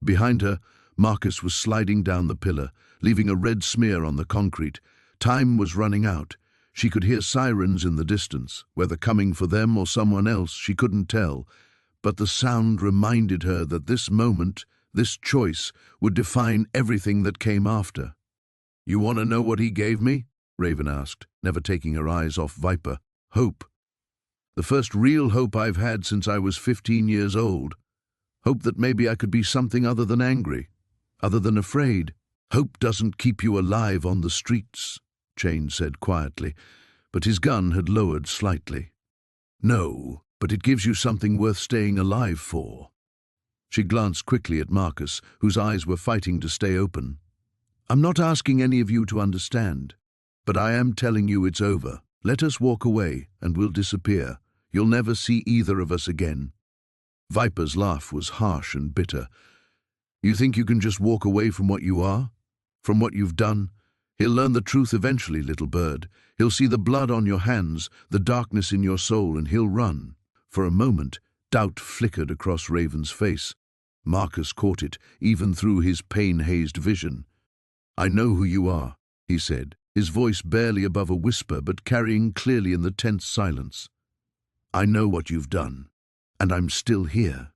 Behind her, Marcus was sliding down the pillar, leaving a red smear on the concrete. Time was running out. She could hear sirens in the distance, whether coming for them or someone else, she couldn't tell. But the sound reminded her that this moment, this choice, would define everything that came after. You want to know what he gave me? Raven asked, never taking her eyes off Viper. Hope. The first real hope I've had since I was 15 years old. Hope that maybe I could be something other than angry, other than afraid. Hope doesn't keep you alive on the streets, Chain said quietly, but his gun had lowered slightly. No, but it gives you something worth staying alive for." She glanced quickly at Marcus, whose eyes were fighting to stay open. "I'm not asking any of you to understand, but I am telling you it's over. Let us walk away, and we'll disappear. You'll never see either of us again." Viper's laugh was harsh and bitter. "You think you can just walk away from what you are? From what you've done? He'll learn the truth eventually, little bird. He'll see the blood on your hands, the darkness in your soul, and he'll run." For a moment, doubt flickered across Raven's face. Marcus caught it, even through his pain-hazed vision. "I know who you are," he said, his voice barely above a whisper but carrying clearly in the tense silence. "I know what you've done, and I'm still here."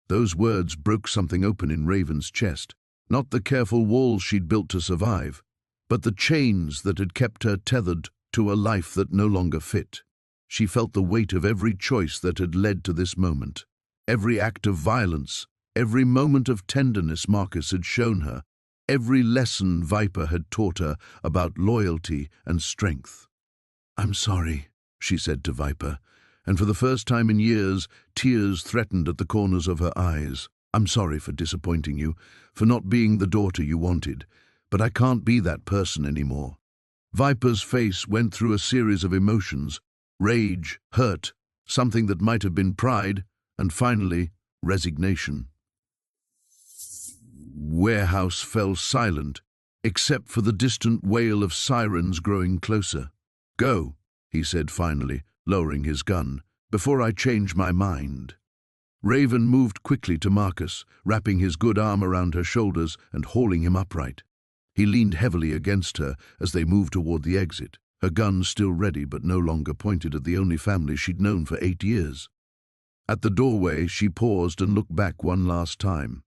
Those words broke something open in Raven's chest, not the careful walls she'd built to survive, but the chains that had kept her tethered to a life that no longer fit. She felt the weight of every choice that had led to this moment, every act of violence, every moment of tenderness Marcus had shown her, every lesson Viper had taught her about loyalty and strength. "I'm sorry," she said to Viper, and for the first time in years, tears threatened at the corners of her eyes. "I'm sorry for disappointing you, for not being the daughter you wanted, but I can't be that person anymore." Viper's face went through a series of emotions: rage, hurt, something that might have been pride, and finally, resignation. Warehouse fell silent, except for the distant wail of sirens growing closer. "Go," he said finally, lowering his gun, "before I change my mind." Raven moved quickly to Marcus, wrapping his good arm around her shoulders and hauling him upright. He leaned heavily against her as they moved toward the exit, her gun still ready but no longer pointed at the only family she'd known for 8 years. At the doorway, she paused and looked back one last time.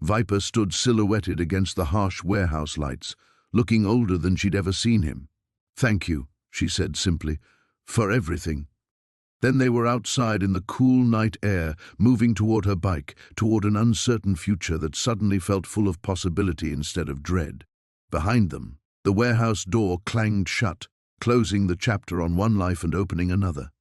Viper stood silhouetted against the harsh warehouse lights, looking older than she'd ever seen him. "Thank you," she said simply, "for everything." Then they were outside in the cool night air, moving toward her bike, toward an uncertain future that suddenly felt full of possibility instead of dread. Behind them, the warehouse door clanged shut, closing the chapter on one life and opening another.